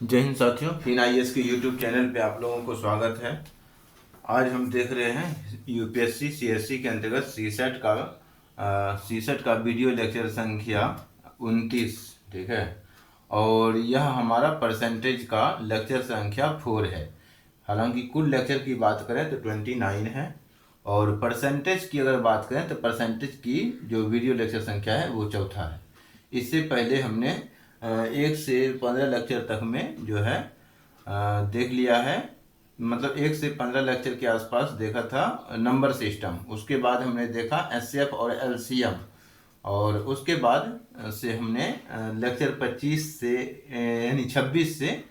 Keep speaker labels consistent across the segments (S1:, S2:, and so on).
S1: जय हिंद साथियों, fin IAS के यूट्यूब चैनल पे आप लोगों को स्वागत है। आज हम देख रहे हैं यूपीएससी सीएससी के अंतर्गत सीसेट का वीडियो लेक्चर संख्या 29। ठीक है, और यह हमारा परसेंटेज का लेक्चर संख्या 4 है। हालांकि कुल लेक्चर की बात करें तो 29 है, और परसेंटेज की अगर बात करें तो परसेंटेज की जो वीडियो लेक्चर संख्या है वो चौथा है। इससे पहले हमने 1 से 15 लेक्चर तक में जो है देख लिया है, मतलब 1 से 15 लेक्चर के आसपास देखा था नंबर सिस्टम। उसके बाद हमने देखा एचसीएफ और एलसीएम, और उसके बाद से हमने लेक्चर 25 से यानी 26 से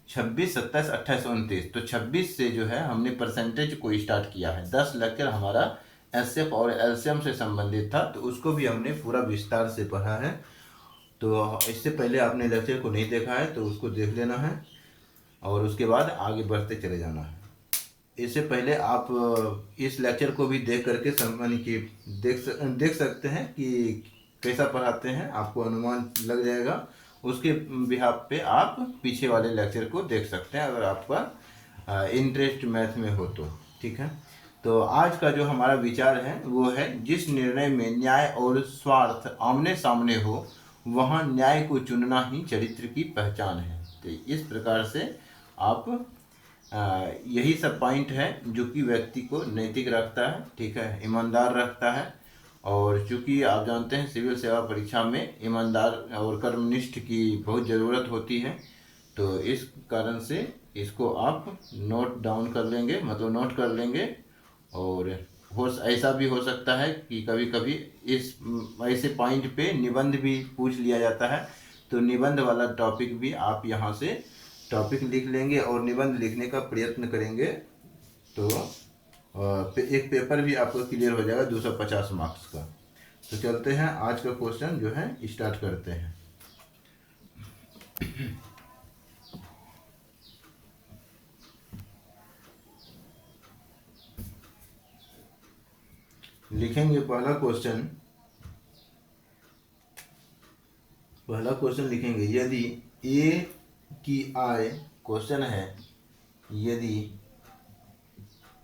S1: 26, 27, 28, 29, तो 26 से जो है हमने परसेंटेज को स्टार्ट किया है। 10 लेक्चर हमारा एचसीएफ और एलसीएम से संबंधित था, तो उसको भी हमने पूरा विस्तार से पढ़ा है। तो इससे पहले आपने लेक्चर को नहीं देखा है तो उसको देख लेना है, और उसके बाद आगे बढ़ते चले जाना है। इससे पहले आप इस लेक्चर को भी देख करके यानी कि देख सकते हैं कि कैसा पढ़ाते हैं, आपको अनुमान लग जाएगा। उसके बिहाफ पे आप पीछे वाले लेक्चर को देख सकते हैं अगर आपका इंटरेस्ट मैथ में हो तो। ठीक है, तो आज का जो हमारा विचार है वो है, जिस निर्णय में न्याय और स्वार्थ आमने सामने हो वहाँ न्याय को चुनना ही चरित्र की पहचान है। तो इस प्रकार से आप यही सब पॉइंट है जो कि व्यक्ति को नैतिक रखता है, ठीक है, ईमानदार रखता है। और चूँकि आप जानते हैं सिविल सेवा परीक्षा में ईमानदार और कर्मनिष्ठ की बहुत ज़रूरत होती है, तो इस कारण से इसको आप नोट डाउन कर लेंगे, मतलब नोट कर लेंगे। और ऐसा भी हो सकता है कि कभी कभी इस ऐसे पॉइंट पे निबंध भी पूछ लिया जाता है, तो निबंध वाला टॉपिक भी आप यहाँ से टॉपिक लिख लेंगे और निबंध लिखने का प्रयत्न करेंगे, तो एक पेपर भी आपको क्लियर हो जाएगा 250 मार्क्स का। तो चलते हैं, आज का क्वेश्चन जो है स्टार्ट करते हैं। लिखेंगे पहला क्वेश्चन लिखेंगे, यदि ए की आय, क्वेश्चन है यदि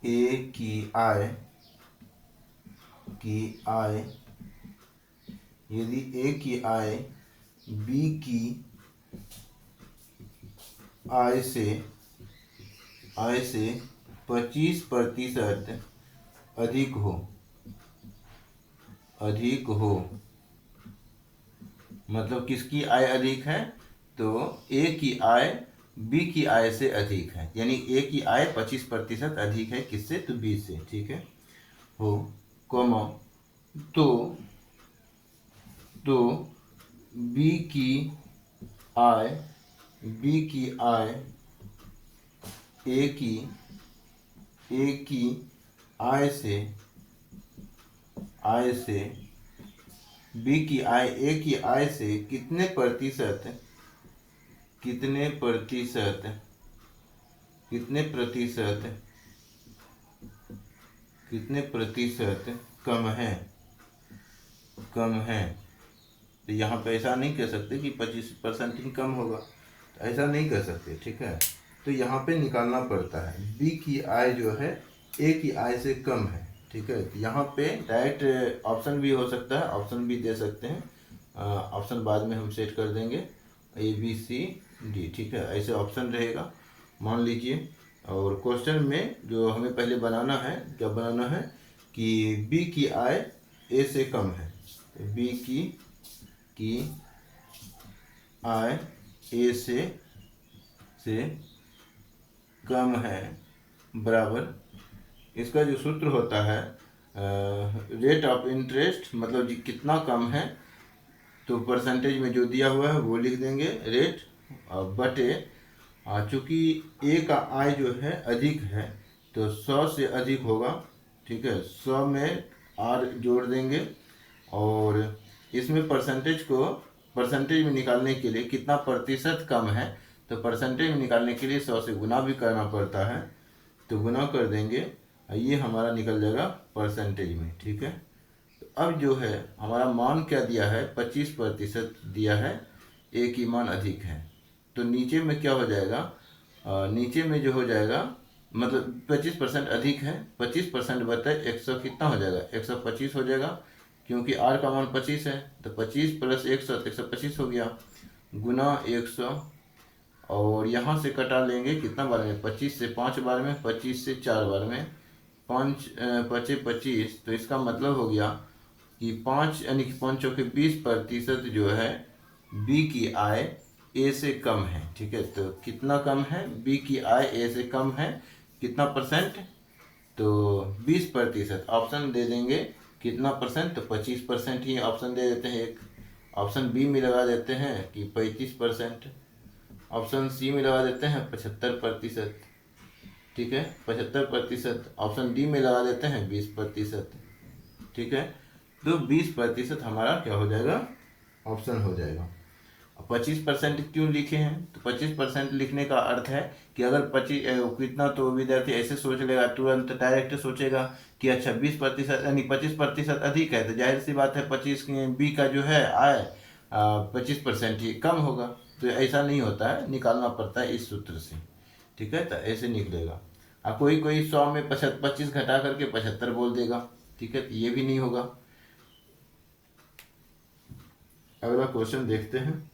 S1: ए की आय यदि ए की आय बी की आय से 25% अधिक हो, मतलब किसकी आय अधिक है, तो ए की आय बी की आय से अधिक है, यानी ए की आय 25% अधिक है किससे, तो बी से। ठीक है, हो कॉमा तो बी की आय ए की आय से बी की आय ए की आय से कितने प्रतिशत कम है। तो यहाँ पे ऐसा नहीं कह सकते कि 25% ही कम होगा, तो ऐसा नहीं कह सकते। ठीक है, तो यहाँ पे निकालना पड़ता है बी की आय जो है ए की आय से कम है। ठीक है, तो यहाँ पे डायरेक्ट ऑप्शन भी हो सकता है, ऑप्शन भी दे सकते हैं, ऑप्शन बाद में हम सेट कर देंगे ABCD। ठीक है, ऐसे ऑप्शन रहेगा मान लीजिए। और क्वेश्चन में जो हमें पहले बनाना है, जब बनाना है कि बी की आय ए से कम है, बी की आय ए से कम है बराबर, इसका जो सूत्र होता है रेट ऑफ इंटरेस्ट, मतलब जी कितना कम है, तो परसेंटेज में जो दिया हुआ है वो लिख देंगे रेट, बटे चूँकि ए का आय जो है अधिक है तो 100 से अधिक होगा। ठीक है, 100 में आर जोड़ देंगे, और इसमें परसेंटेज में निकालने के लिए कितना प्रतिशत कम है, तो परसेंटेज में निकालने के लिए 100 से गुना भी करना पड़ता है, तो गुना कर देंगे, ये हमारा निकल जाएगा परसेंटेज में। ठीक है, तो अब जो है हमारा मान क्या दिया है, 25% दिया है, ए की मान अधिक है, तो नीचे में क्या हो जाएगा, नीचे में जो हो जाएगा मतलब 25% अधिक है, 25% बताए 100 कितना हो जाएगा, 125 हो जाएगा, क्योंकि आर का मान 25 है, तो 25 प्लस 100 तो 125 हो गया, गुना 100, और यहाँ से कटा लेंगे कितना बार में, 25 से 5 बार में, 25 से 4 बार में, 5 पचे 25, तो इसका मतलब हो गया कि 5 यानी कि 5 चौके 20% जो है बी की आय ए से कम है। ठीक है, तो कितना कम है, बी की आय ए से कम है, कितना परसेंट, तो 20%। ऑप्शन दे देंगे कितना परसेंट, तो 25% ही ऑप्शन दे देते हैं। एक ऑप्शन बी में लगा देते हैं कि 35%, ऑप्शन सी में लगा देते हैं 75%। ठीक है, 75%। ऑप्शन डी में लगा देते हैं 20%। ठीक है, तो 20% हमारा क्या हो जाएगा, ऑप्शन हो जाएगा। 25% क्यों लिखे हैं, तो 25% लिखने का अर्थ है कि अगर 25 कितना, तो विद्यार्थी ऐसे सोच लेगा, तुरंत डायरेक्ट सोचेगा कि अच्छा 20% यानी 25% अधिक है, तो जाहिर सी बात है 25 बी का जो है आय 25% ही कम होगा। तो ऐसा नहीं होता है, निकालना पड़ता है इस सूत्र से। ठीक है, तो ऐसे निकलेगा। कोई कोई 100 में 25 घटा करके 75 बोल देगा। ठीक है, तो ये भी नहीं होगा। अगला क्वेश्चन देखते हैं।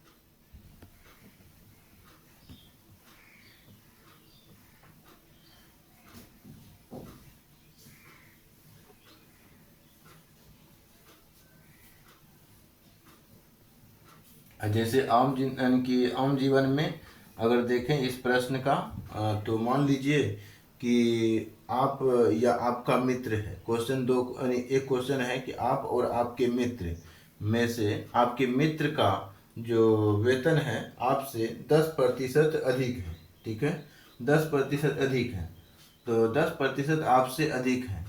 S1: जैसे यानी कि आम जीवन में अगर देखें इस प्रश्न का, तो मान लीजिए कि आप या आपका मित्र है। क्वेश्चन दो यानी एक क्वेश्चन है कि आप और आपके मित्र में से आपके मित्र का जो वेतन है आपसे 10% अधिक है। ठीक है, 10% अधिक है, तो 10% आपसे अधिक है,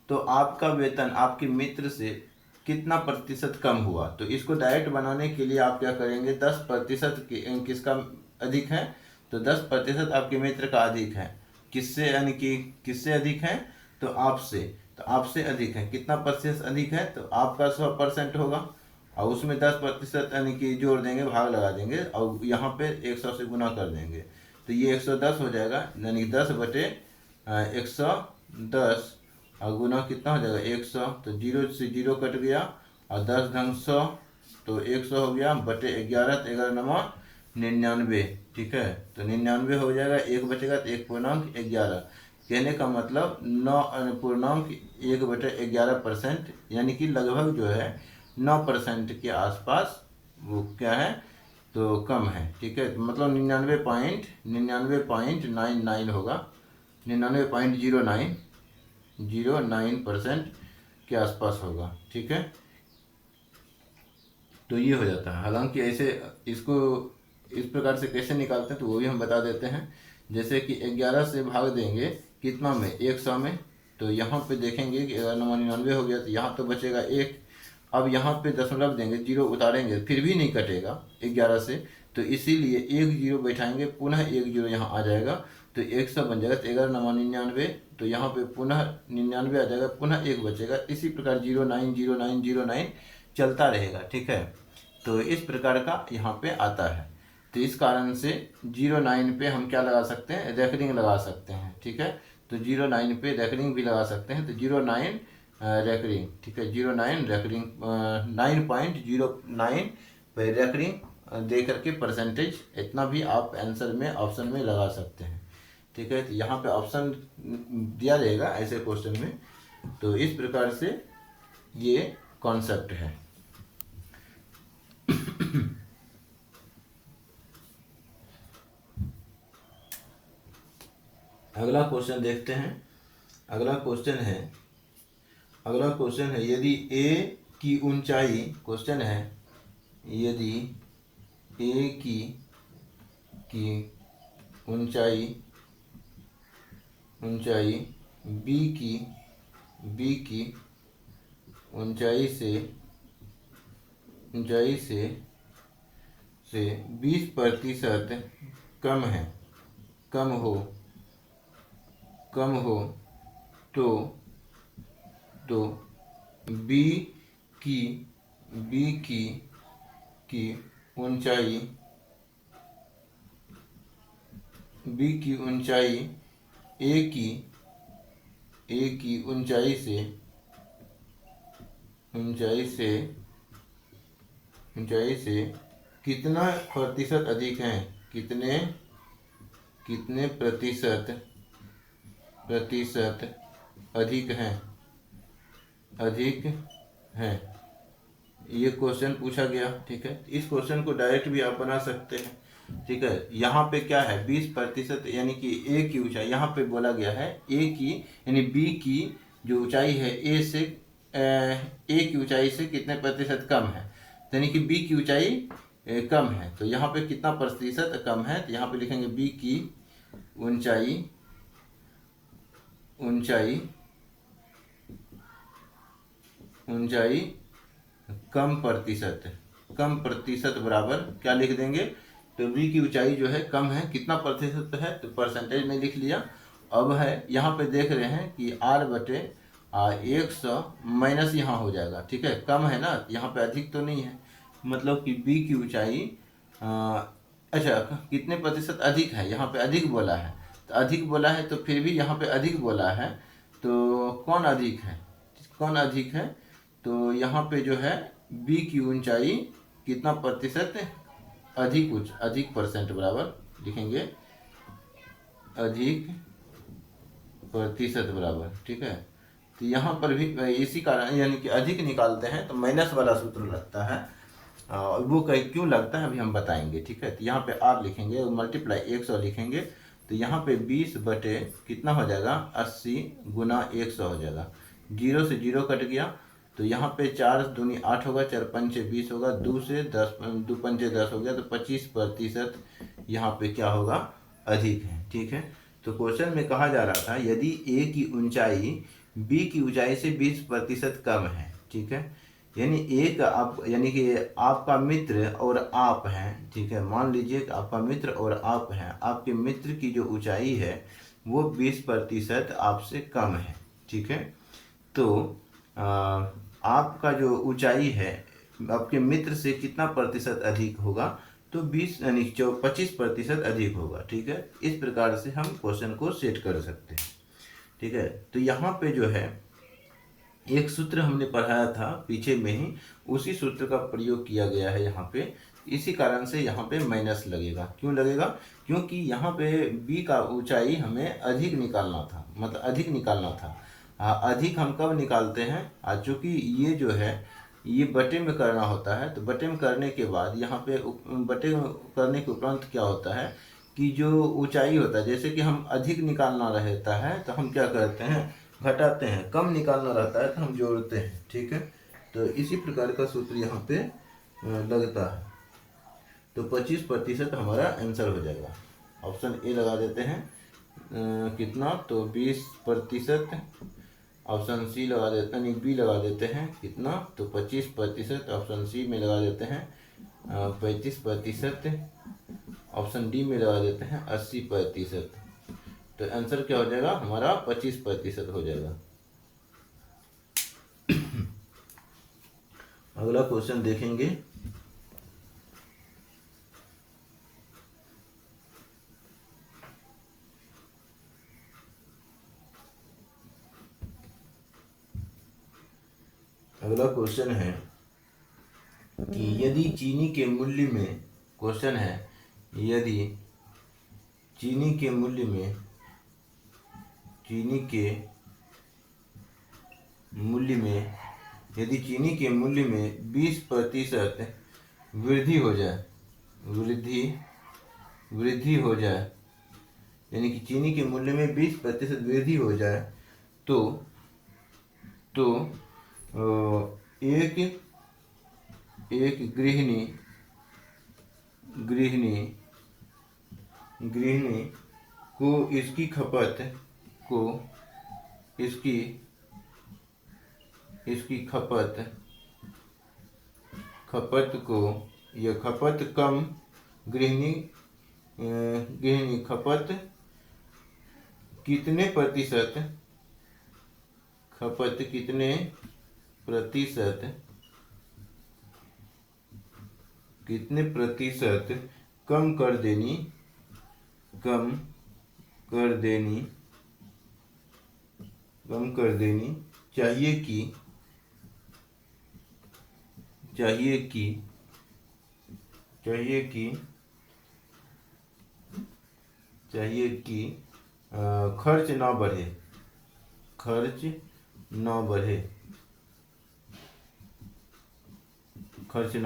S1: तो आपका वेतन आपके मित्र से कितना प्रतिशत कम हुआ। तो इसको डायरेक्ट बनाने के लिए आप क्या करेंगे, 10% किसका अधिक है, तो 10% आपके मित्र का अधिक है, किससे यानी कि किससे अधिक है, तो आपसे। तो आपसे अधिक है, कितना प्रतिशत अधिक है, तो आपका 100% होगा, और उसमें 10% यानी कि जोड़ देंगे, भाग लगा देंगे, और यहाँ पे 100 से गुना कर देंगे, तो ये 110 हो जाएगा, यानी 10/110, और गुना कितना हो जाएगा 100, तो 0 से 0 कट गया, और 10 ढंग 100, तो 100 हो गया, बटे 11, तो 11 नमा 99। ठीक है, तो 99 हो जाएगा, 1 बचेगा, तो 1.11। कहने का मतलब 9.1/11%, यानी कि लगभग जो है 9% के आसपास वो क्या है, तो कम है। ठीक है, तो मतलब 99.99 होगा, 99.09% के आसपास होगा। ठीक है, तो ये हो जाता है। हालांकि ऐसे इसको इस प्रकार से कैसे निकालते हैं तो वो भी हम बता देते हैं। जैसे कि 11 से भाग देंगे कितना में, 100 में, तो यहाँ पे देखेंगे कि 99 हो गया, तो यहाँ तो बचेगा 1। अब यहाँ पे दशमलव देंगे, 0 उतारेंगे, फिर भी नहीं कटेगा 11 से, तो इसीलिए 1 0 बैठाएंगे, पुनः 1 0 यहाँ आ जाएगा, तो 100 बन जाएगा, तो 11 नमा 99, तो यहाँ पे पुनः 99 आ जाएगा, पुनः 1 बचेगा। इसी प्रकार 090909 चलता रहेगा। ठीक है, तो इस प्रकार का यहाँ पे आता है। तो इस कारण से 09 पे हम क्या लगा सकते हैं, रेकरिंग लगा सकते हैं। ठीक है, तो 09 पे रेकरिंग भी लगा सकते हैं, तो 09 रेकरिंग। ठीक है, 09 रेकरिंग 9.09 पे रेकरिंग दे करके परसेंटेज इतना भी आप आंसर में ऑप्शन में लगा सकते हैं। ठीक है, तो यहाँ पे ऑप्शन दिया रहेगा ऐसे क्वेश्चन में। तो इस प्रकार से ये कॉन्सेप्ट है। अगला क्वेश्चन देखते हैं। अगला क्वेश्चन है यदि ए की ऊंचाई, क्वेश्चन है यदि ए की ऊंचाई बी की ऊंचाई से 20% कम है, कम हो, तो बी की ऊंचाई बी की ऊंचाई ए की ऊंचाई से कितना प्रतिशत अधिक है, कितने प्रतिशत अधिक है, ये क्वेश्चन पूछा गया। ठीक है, इस क्वेश्चन को डायरेक्ट भी आप बना सकते हैं। ठीक है, यहाँ पे क्या है 20% यानी कि ए की ऊंचाई, यहाँ पे बोला गया है ए की यानी बी की जो ऊंचाई है ए की ऊंचाई से कितने प्रतिशत कम है, यानी कि बी की ऊंचाई कम है। तो यहाँ पे कितना प्रतिशत कम है, तो यहाँ पे लिखेंगे बी की ऊंचाई कम प्रतिशत बराबर क्या लिख देंगे, तो बी की ऊंचाई जो है कम है, कितना प्रतिशत है, तो परसेंटेज में लिख लिया। अब है यहाँ पे देख रहे हैं कि R बटे 100 माइनस यहाँ हो जाएगा। ठीक है, कम है ना, यहाँ पे अधिक तो नहीं है, मतलब कि बी की ऊंचाई अच्छा कितने प्रतिशत अधिक है, यहाँ पे अधिक बोला है, तो अधिक बोला है तो फिर भी यहाँ पे अधिक बोला है, तो कौन अधिक है, तो यहाँ पे जो है बी की ऊंचाई कितना प्रतिशत अधिक परसेंट बराबर लिखेंगे, अधिक प्रतिशत बराबर। ठीक है, तो यहाँ पर भी इसी कारण यानी कि अधिक निकालते हैं तो माइनस वाला सूत्र लगता है, वो क्यों लगता है अभी हम बताएंगे। ठीक है, तो यहाँ पे आप लिखेंगे मल्टीप्लाई 100 लिखेंगे, तो यहाँ पे 20 बटे कितना हो जाएगा 80 गुना 100 हो जाएगा, 0 से 0 कट गया, तो यहाँ पे 4 दूनी 8 होगा, 4 पंचे 20 होगा, 2 से 10 2 पंचे 10 हो गया, तो 25% यहाँ पे क्या होगा अधिक है। ठीक है, तो क्वेश्चन में कहा जा रहा था यदि ए की ऊंचाई बी की ऊंचाई से 20% कम है। ठीक है, यानी एक आप यानी कि आपका मित्र और आप हैं। ठीक है, मान लीजिए कि आपका मित्र और आप हैं, आपके मित्र की जो ऊंचाई है वो 20% आपसे कम है। ठीक है, तो आपका जो ऊंचाई है आपके मित्र से कितना प्रतिशत अधिक होगा, तो 20 यानी 25% अधिक होगा। ठीक है, इस प्रकार से हम क्वेश्चन को सेट कर सकते हैं। ठीक है, तो यहाँ पे जो है एक सूत्र हमने पढ़ाया था पीछे में ही, उसी सूत्र का प्रयोग किया गया है यहाँ पे, इसी कारण से यहाँ पे माइनस लगेगा। क्यों लगेगा, क्योंकि यहाँ पे बी का ऊंचाई हमें अधिक निकालना था, मतलब अधिक निकालना था। अधिक हम कब निकालते हैं, चूँकि ये जो है ये बटे में करना होता है, तो बटे में करने के बाद यहाँ पे बटे करने के उपरांत क्या होता है कि जो ऊंचाई होता है, जैसे कि हम अधिक निकालना रहता है तो हम क्या करते हैं घटाते हैं, कम निकालना रहता है तो हम जोड़ते हैं। ठीक है, तो इसी प्रकार का सूत्र यहाँ पे लगता है, तो 25% हमारा आंसर हो जाएगा। ऑप्शन ए लगा देते हैं, कितना, तो 20%। ऑप्शन सी लगा देते हैं, बी लगा देते हैं कितना, तो 25%। ऑप्शन सी में लगा देते हैं 35%। ऑप्शन डी में लगा देते हैं 80%। तो आंसर क्या हो जाएगा हमारा 25% हो जाएगा। अगला क्वेश्चन देखेंगे। अगला क्वेश्चन है कि यदि चीनी के मूल्य में, क्वेश्चन है यदि चीनी के मूल्य में 20% वृद्धि हो जाए, यानी कि चीनी के मूल्य में 20% वृद्धि हो जाए, तो एक गृहिणी को इसकी खपत कम, गृहिणी खपत कितने प्रतिशत कम कर देनी कम कर देनी चाहिए कि खर्च ना बढ़े, खर्च ना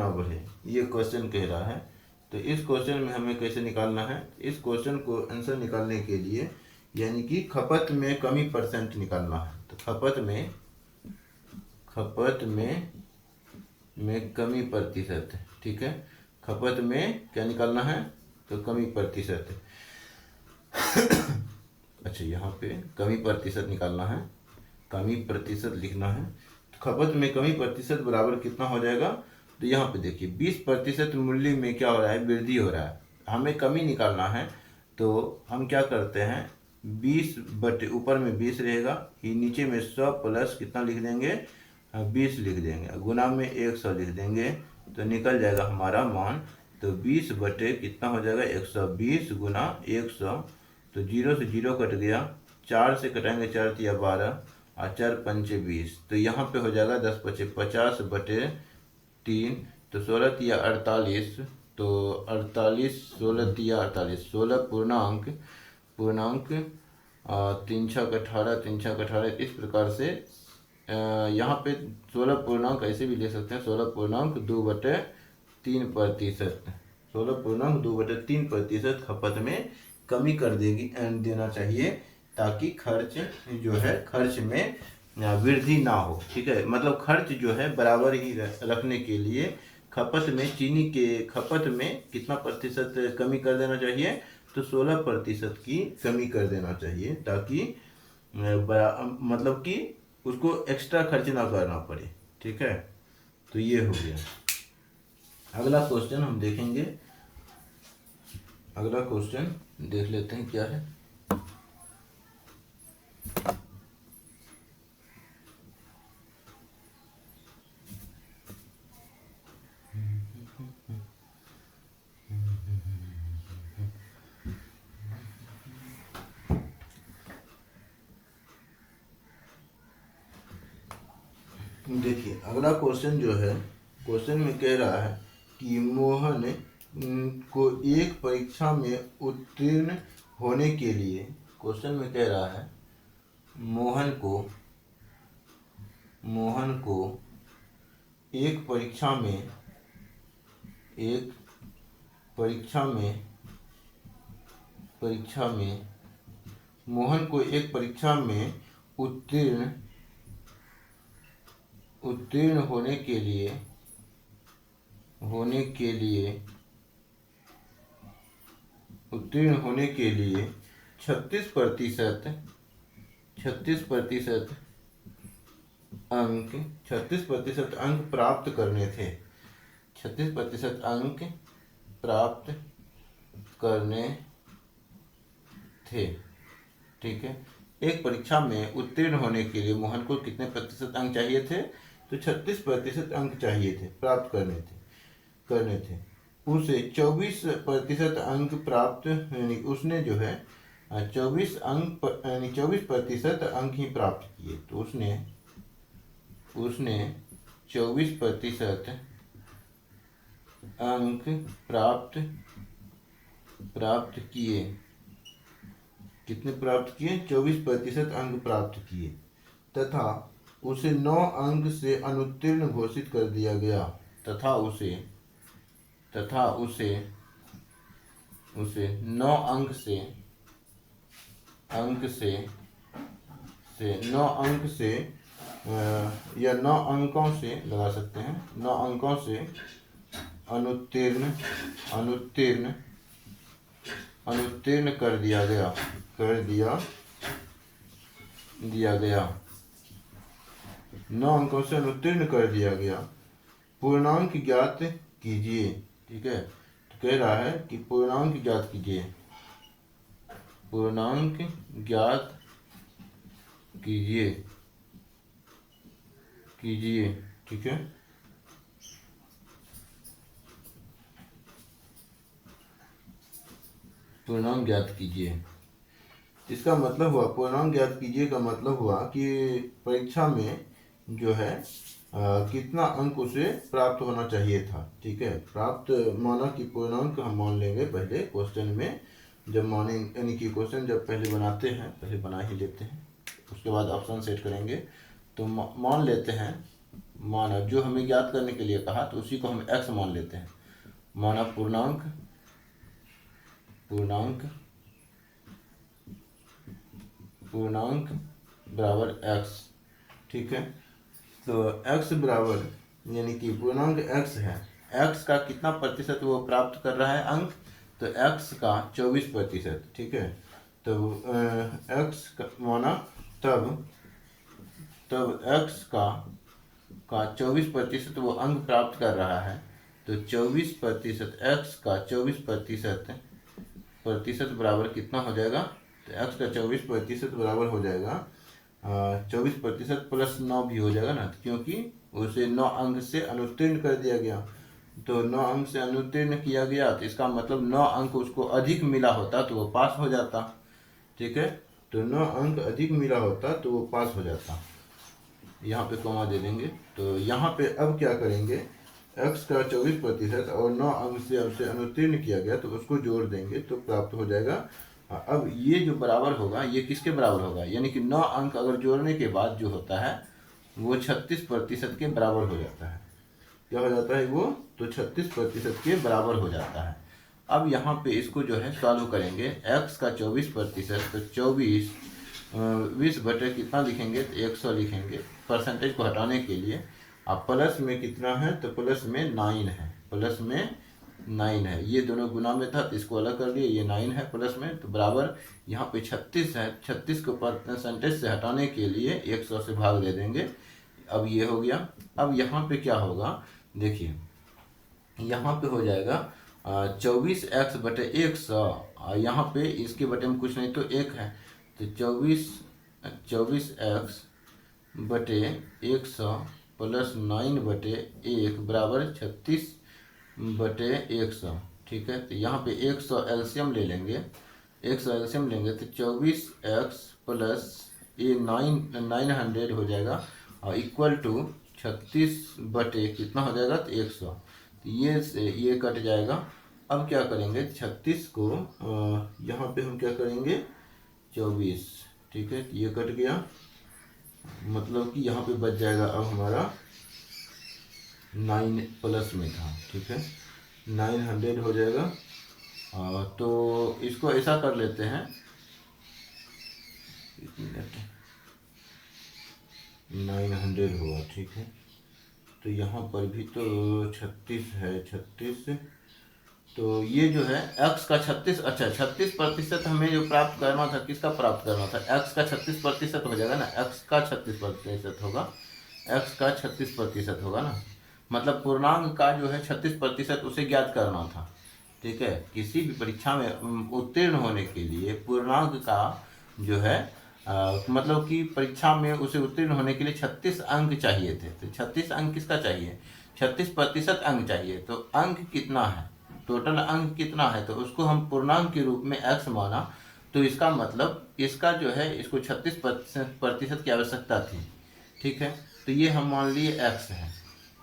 S1: बढ़े, ये क्वेश्चन कह रहा है। तो इस क्वेश्चन में हमें कैसे निकालना है? इस क्वेश्चन को आंसर निकालने के लिए यानी कि खपत में कमी परसेंट निकालना है। तो खपत में कमी प्रतिशत, ठीक है। खपत में क्या निकालना है? तो कमी प्रतिशत। अच्छा, यहाँ पे कमी प्रतिशत निकालना है, कमी प्रतिशत लिखना है। तो खपत में कमी प्रतिशत बराबर कितना हो जाएगा? तो यहाँ पे देखिए 20% मूल्य में क्या हो रहा है? वृद्धि हो रहा है। हमें कमी निकालना है तो हम क्या करते हैं, 20 बटे ऊपर में 20 रहेगा, ये नीचे में 100 प्लस कितना लिख देंगे? 20 लिख देंगे, गुना में 100 लिख देंगे, तो निकल जाएगा हमारा मान। तो 20 बटे कितना हो जाएगा? 120 गुना 100। तो 0 से 0 कट गया, 4 से कटाएंगे, 4 तिया 12 और 4 पंचे 20। तो यहाँ पे हो जाएगा 10 पचे 50 बटे 3। तो 16 तिया 48। तो 48, 16 तिया 48, 16 पूर्णांक 3 छक 18, 3 छक 18। इस प्रकार से यहाँ पे 16 पूर्णांक ऐसे भी ले सकते हैं, 16.2/3%। 16.2/3% खपत में कमी कर देना चाहिए, ताकि खर्च जो है, खर्च में वृद्धि ना हो, ठीक है। मतलब खर्च जो है बराबर ही रखने के लिए खपत में चीनी के खपत में कितना प्रतिशत कमी कर देना चाहिए? तो 16% की कमी कर देना चाहिए, ताकि मतलब कि उसको एक्स्ट्रा खर्च ना करना पड़े, ठीक है। तो ये हो गया। अगला क्वेश्चन हम देखेंगे, अगला क्वेश्चन देख लेते हैं क्या है। देखिए अगला क्वेश्चन जो है, क्वेश्चन में कह रहा है कि मोहन को एक परीक्षा में उत्तीर्ण होने के लिए, क्वेश्चन में कह रहा है मोहन को एक परीक्षा में मोहन को एक परीक्षा में उत्तीर्ण होने के लिए 36% अंक प्राप्त करने थे। 36% अंक प्राप्त करने थे, ठीक है। एक परीक्षा में उत्तीर्ण होने के लिए मोहन को कितने प्रतिशत अंक चाहिए थे? तो 36% अंक चाहिए थे, प्राप्त करने थे। उसे 24% अंक प्राप्त, यानी उसने जो है 24% अंक ही प्राप्त किए। तो उसने 24% अंक प्राप्त किए। कितने प्राप्त किए? 24% अंक प्राप्त किए, तथा उसे 9 अंक से अनुत्तीर्ण घोषित कर दिया गया। तथा उसे 9 अंक से 9 अंकों से लगा सकते हैं, 9 अंकों से अनुत्तीर्ण कर दिया गया। 9 अंकों से अनुत्तीर्ण कर दिया गया। पूर्णांक ज्ञात कीजिए, ठीक है। तो कह रहा है कि पूर्णांक ज्ञात कीजिए, ठीक है। पूर्णांक ज्ञात कीजिए। इसका मतलब हुआ पूर्णांक ज्ञात कीजिए का मतलब हुआ कि परीक्षा में जो है कितना अंक उसे प्राप्त होना चाहिए था। ठीक है, प्राप्त माना कि पूर्णांक हम मान लेंगे पहले क्वेश्चन में, जब माने यानी कि क्वेश्चन जब पहले बनाते हैं, पहले बना ही लेते हैं, उसके बाद ऑप्शन सेट करेंगे। तो मान लेते हैं, माना जो हमें ज्ञात करने के लिए कहा तो उसी को हम x मान लेते हैं। माना पूर्णांक पूर्णांक पूर्णांक बराबर x। ठीक है, तो x बराबर यानी कि पूर्णांक x है, x का कितना प्रतिशत वो प्राप्त कर रहा है अंक, तो x का 24%। ठीक है, तो x का माना तब x का 24% वो अंक प्राप्त कर रहा है, तो 24% x का 24% बराबर कितना हो जाएगा, तो x का 24% बराबर हो जाएगा 24% प्लस 9 भी हो जाएगा ना, क्योंकि उसे 9 अंक से अनुत्तीर्ण कर दिया गया। तो 9 अंक से अनुत्तीर्ण किया गया तो इसका मतलब 9 अंक उसको अधिक मिला होता तो वो पास हो जाता। ठीक है, तो 9 अंक अधिक मिला होता तो वो पास हो जाता। यहाँ पे कॉमा दे देंगे। तो यहाँ पे अब क्या करेंगे, x का 24% और 9 अंक से उसे अनुत्तीर्ण किया गया तो उसको जोड़ देंगे तो प्राप्त हो जाएगा। अब ये जो बराबर होगा ये किसके बराबर होगा, यानी कि 9 अंक अगर जोड़ने के बाद जो होता है वो 36% के बराबर हो जाता है। क्या हो जाता है वो, तो 36% के बराबर हो जाता है। अब यहाँ पे इसको जो है सॉल्व करेंगे, x का 24%, तो 24 20 बटे कितना लिखेंगे, तो 100 लिखेंगे परसेंटेज को हटाने के लिए। अब प्लस में कितना है, तो प्लस में 9 है, प्लस में 9 है, ये दोनों गुना में था तो इसको अलग कर लिए, ये 9 है प्लस में, तो बराबर यहाँ पे 36 है, 36 को परसेंटेज से हटाने के लिए 100 से भाग दे देंगे। अब ये हो गया। अब यहाँ पे क्या होगा, देखिए यहाँ पे हो जाएगा 24x बटे 100, यहाँ पे इसके बटे में कुछ नहीं तो 1 है, तो 24x बटे 100 प्लस 9 बटे 1 बराबर 36 बटे 100। ठीक है, तो यहाँ पे 100 एलसीएम ले लेंगे, 100 एलसीएम लेंगे तो 24x प्लस ये 900 हो जाएगा और इक्वल टू 36 बटे कितना हो जाएगा, तो 100। तो ये से ये कट जाएगा। अब क्या करेंगे, 36 को यहाँ पे हम क्या करेंगे 24। ठीक है, ये कट गया, मतलब कि यहाँ पे बच जाएगा अब हमारा 9 प्लस में था। ठीक है, 900 हो जाएगा। तो इसको ऐसा कर लेते हैं, 900 हुआ। ठीक है, तो यहाँ पर भी तो 36 है, 36, तो ये जो है x का 36, अच्छा 36% हमें जो प्राप्त करना था, किसका प्राप्त करना था, x का 36% हो जाएगा ना, x का 36% होगा, x का 36% होगा ना, मतलब पूर्णांक का जो है 36% उसे ज्ञात करना था। ठीक है, किसी भी परीक्षा में उत्तीर्ण होने के लिए पूर्णांक का जो है मतलब कि परीक्षा में उसे उत्तीर्ण होने के लिए 36 अंक चाहिए थे, तो 36 अंक किसका चाहिए, 36% अंक चाहिए। तो अंक कितना है, टोटल अंक कितना है, तो उसको हम पूर्णांक के रूप में x माना, तो इसका मतलब इसका जो है इसको 36% की आवश्यकता थी। ठीक है, तो ये हम मान लिए x है,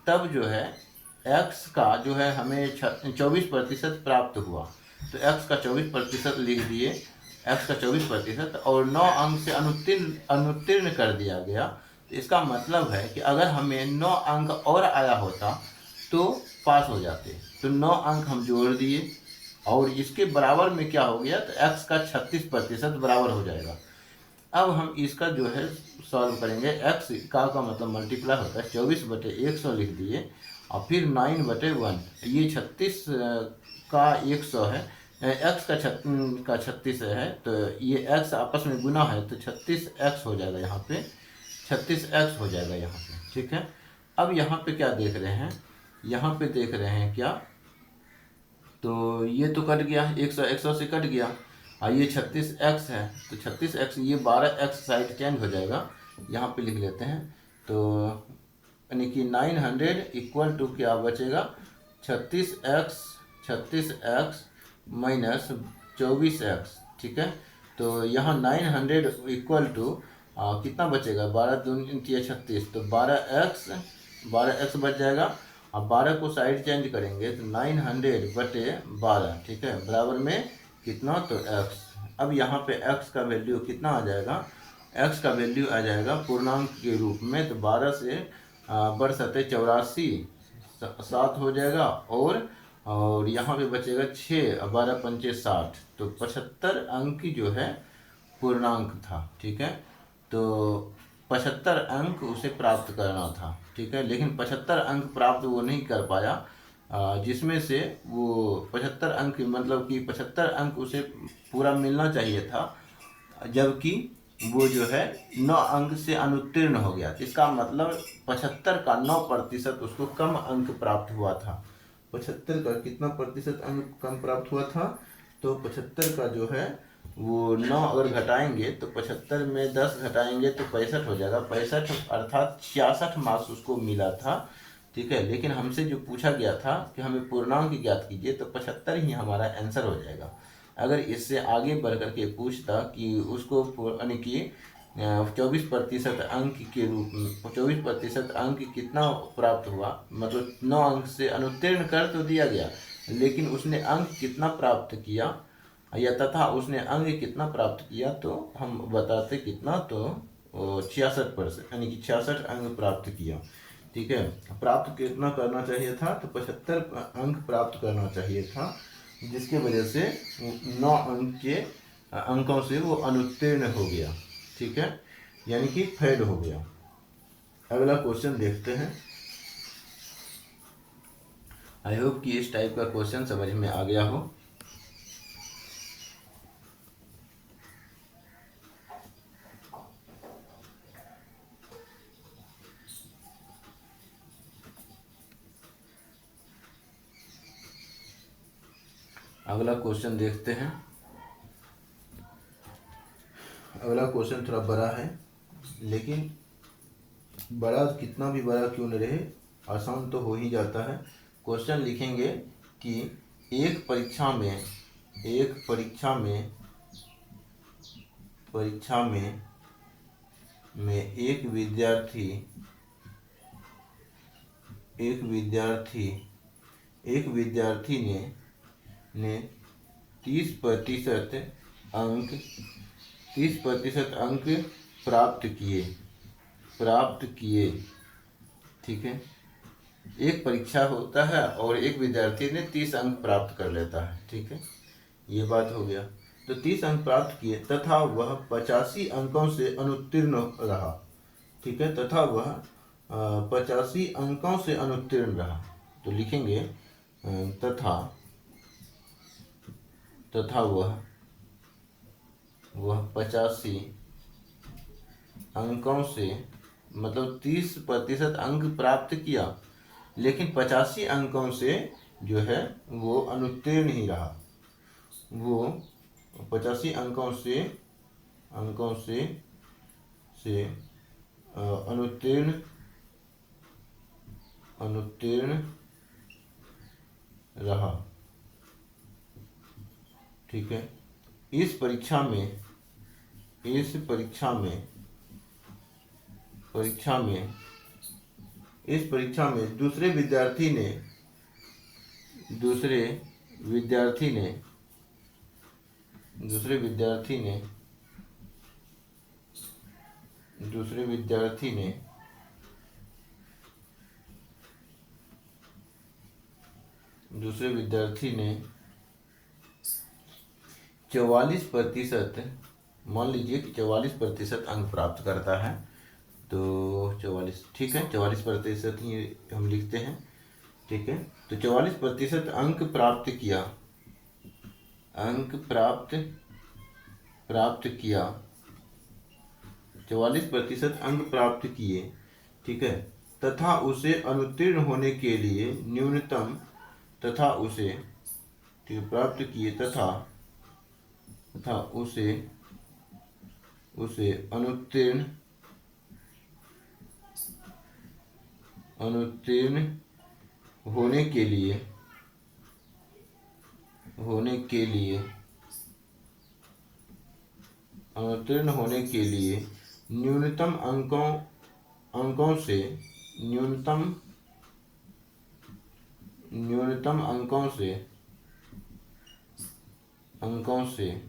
S1: तब जो है x का जो है हमें 24% प्राप्त हुआ, तो x का 24% लिख दिए, x का 24% और 9 अंक से अनुत्तीर्ण कर दिया गया। तो इसका मतलब है कि अगर हमें 9 अंक और आया होता तो पास हो जाते। तो 9 अंक हम जोड़ दिए और इसके बराबर में क्या हो गया, तो x का 36% बराबर हो जाएगा। अब हम इसका जो है सॉल्व करेंगे, x का मतलब मल्टीप्लाई होता है, 24 बटे 100 लिख दिए और फिर 9 बटे 1, ये 36 का 100 है, x का 36 है, तो ये x आपस में गुना है तो 36x हो जाएगा, यहाँ पे 36x हो जाएगा यहाँ पे। ठीक है, अब यहाँ पे क्या देख रहे हैं, यहाँ पे देख रहे हैं क्या, तो ये तो कट गया, 100 से कट गया और ये 36x है, तो 36x, ये 12x साइड चेंज हो जाएगा, यहाँ पे लिख लेते हैं। तो यानी कि 900 इक्वल टू क्या बचेगा, 36x माइनस 24x, ठीक है। तो यहाँ 900 इक्वल टू कितना बचेगा, 12 दूनी 36, तो 12x बच जाएगा। अब 12 को साइड चेंज करेंगे तो 900/12, ठीक है, बराबर में कितना, तो x। अब यहाँ पे x का वैल्यू कितना आ जाएगा, x का वैल्यू आ जाएगा पूर्णांक के रूप में, तो 12 से बढ़ सकते 84, 7 हो जाएगा, और यहाँ पे बचेगा 6, 12 पंचे 60, तो 75 अंक जो है पूर्णांक था, ठीक है। तो 75 अंक उसे प्राप्त करना था, ठीक है, लेकिन 75 अंक प्राप्त वो नहीं कर पाया, जिसमें से वो 75 अंक मतलब कि 75 अंक उसे पूरा मिलना चाहिए था, जबकि वो जो है 9 अंक से अनुत्तीर्ण हो गया। इसका मतलब 75 का 9% उसको कम अंक प्राप्त हुआ था। 75 का कितना प्रतिशत अंक कम प्राप्त हुआ था, तो 75 का जो है वो 9 अगर घटाएंगे तो 75 में 10 घटाएंगे तो 65 हो जाएगा। 65 अर्थात 66 मार्क्स उसको मिला था, ठीक है। लेकिन हमसे जो पूछा गया था कि हमें पूर्णांक ज्ञात कीजिए, तो 75 ही हमारा आंसर हो जाएगा। अगर इससे आगे बढ़ करके पूछता कि उसको यानी कि 24% अंक के रूप में 24% अंक कितना प्राप्त हुआ, मतलब 9 अंक से अनुत्तीर्ण कर तो दिया गया, लेकिन उसने अंक कितना प्राप्त किया या तथा उसने अंक कितना प्राप्त किया, तो हम बताते कितना, तो 66%, यानी कि 66 अंक प्राप्त किया, ठीक है। प्राप्त कितना करना चाहिए था, तो 75 अंक प्राप्त करना चाहिए था, जिसके वजह से 9 अंक के अंकों से वो अनुत्तीर्ण हो गया, ठीक है, यानी कि फेल हो गया। अगला क्वेश्चन देखते हैं। आई होप कि इस टाइप का क्वेश्चन समझ में आ गया हो। अगला क्वेश्चन देखते हैं। अगला क्वेश्चन थोड़ा बड़ा है, लेकिन बड़ा कितना भी बड़ा क्यों न रहे, आसान तो हो ही जाता है। क्वेश्चन लिखेंगे कि एक परीक्षा में एक विद्यार्थी ने 30% अंक 30% अंक प्राप्त किए, ठीक है। एक परीक्षा होता है और एक विद्यार्थी ने 30 अंक प्राप्त कर लेता है, ठीक है, ये बात हो गया। तो 30 अंक प्राप्त किए तथा वह 85 अंकों से अनुत्तीर्ण रहा, ठीक है, तथा वह 85 अंकों से अनुत्तीर्ण रहा। तो लिखेंगे तथा वह 85 अंकों से, मतलब 30% अंक प्राप्त किया, लेकिन 85 अंकों से जो है वो अनुत्तीर्ण ही रहा। वो 85 अंकों से अनुत्तीर्ण रहा, ठीक है। इस परीक्षा में दूसरे विद्यार्थी ने 44%, मान लीजिए कि 44% अंक प्राप्त करता है, तो 44, ठीक है, 44% ही हम लिखते हैं, ठीक है। तो 44% अंक प्राप्त किया 44% अंक प्राप्त किए, ठीक है, तथा उसे अनुत्तीर्ण होने के लिए न्यूनतम प्राप्त किए तथा उसे अनुत्तीर्ण होने के लिए अनुत्तीर्ण होने के लिए न्यूनतम अंकों से न्यूनतम अंकों से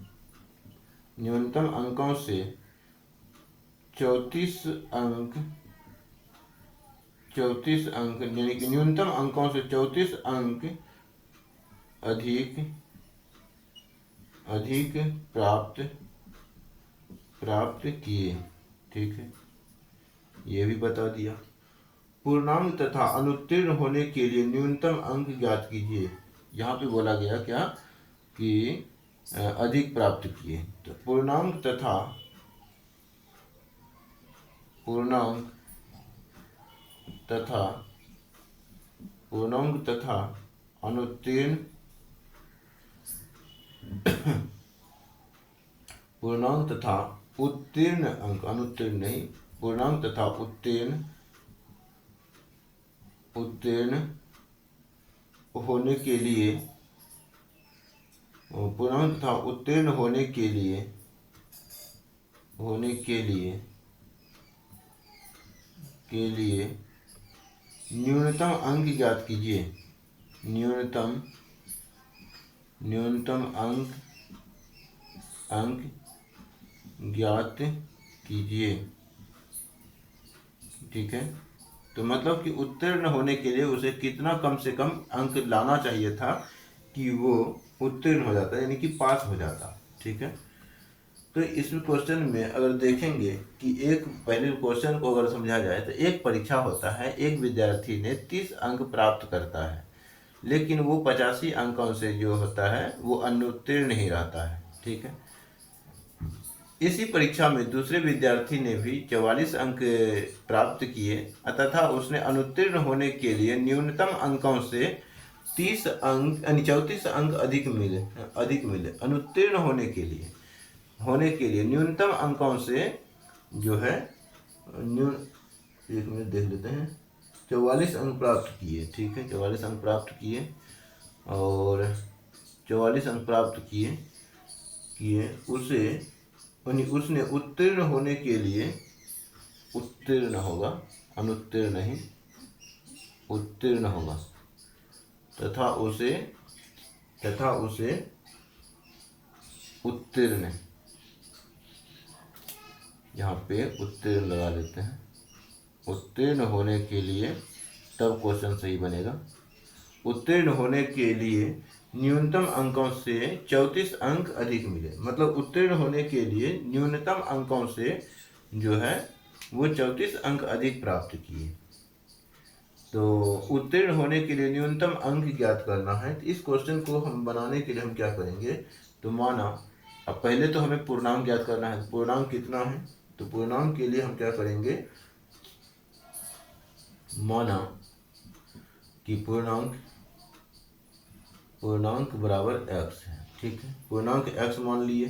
S1: न्यूनतम अंकों से 34 अंक यानी कि न्यूनतम अंकों से 34 अंक अधिक प्राप्त किए। ठीक है, ये भी बता दिया। पूर्णांक तथा अनुत्तीर्ण होने के लिए न्यूनतम अंक ज्ञात कीजिए। यहाँ पे बोला गया क्या कि अधिक प्राप्त किए। तो पूर्णांक तथा अनुत्तीर्ण पूर्णांक तथा उत्तीर्ण अंक, अनुत्तीर्ण नहीं, पूर्णांक तथा उत्तीर्ण होने के लिए पूर्णांक तथा उत्तीर्ण होने के लिए न्यूनतम अंक ज्ञात कीजिए। न्यूनतम अंक ज्ञात कीजिए। ठीक है, तो मतलब कि उत्तीर्ण होने के लिए उसे कितना कम से कम अंक लाना चाहिए था कि वो उत्तीर्ण हो जाता, यानी कि पास हो जाता। ठीक है, तो इस क्वेश्चन में अगर देखेंगे कि एक पहले क्वेश्चन को अगर समझा जाए तो एक परीक्षा होता है, एक विद्यार्थी ने 30 अंक प्राप्त करता है, लेकिन वो 85 अंकों से जो होता है वो अनुत्तीर्ण ही रहता है। ठीक है, इसी परीक्षा में दूसरे विद्यार्थी ने भी 44 अंक प्राप्त किए तथा उसने अनुत्तीर्ण होने के लिए न्यूनतम अंकों से 30 अंक यानी 34 अंक अधिक मिले। अनुत्तीर्ण होने के लिए न्यूनतम अंकों से जो है एक मिनट देख लेते हैं, 44 अंक प्राप्त किए। ठीक है, 44 अंक प्राप्त किए और 44 अंक प्राप्त किए उसने उत्तीर्ण होने के लिए, उत्तीर्ण होगा, अनुत्तीर्ण नहीं, उत्तीर्ण होगा तथा उसे उत्तीर्ण, यहाँ पे उत्तीर्ण लगा देते हैं, उत्तीर्ण होने के लिए, तब क्वेश्चन सही बनेगा। उत्तीर्ण होने के लिए न्यूनतम अंकों से 34 अंक अधिक मिले, मतलब उत्तीर्ण होने के लिए न्यूनतम अंकों से जो है वो 34 अंक अधिक प्राप्त किए। तो उत्तीर्ण होने के लिए न्यूनतम अंक ज्ञात करना है। तो इस क्वेश्चन को हम बनाने के लिए हम क्या करेंगे, तो माना अब पहले तो हमें पूर्णांक ज्ञात करना है। पूर्णांक कितना है, तो पूर्णांक के लिए हम क्या करेंगे, माना कि पूर्णांक बराबर x है। ठीक है, पूर्णांक x मान लिए,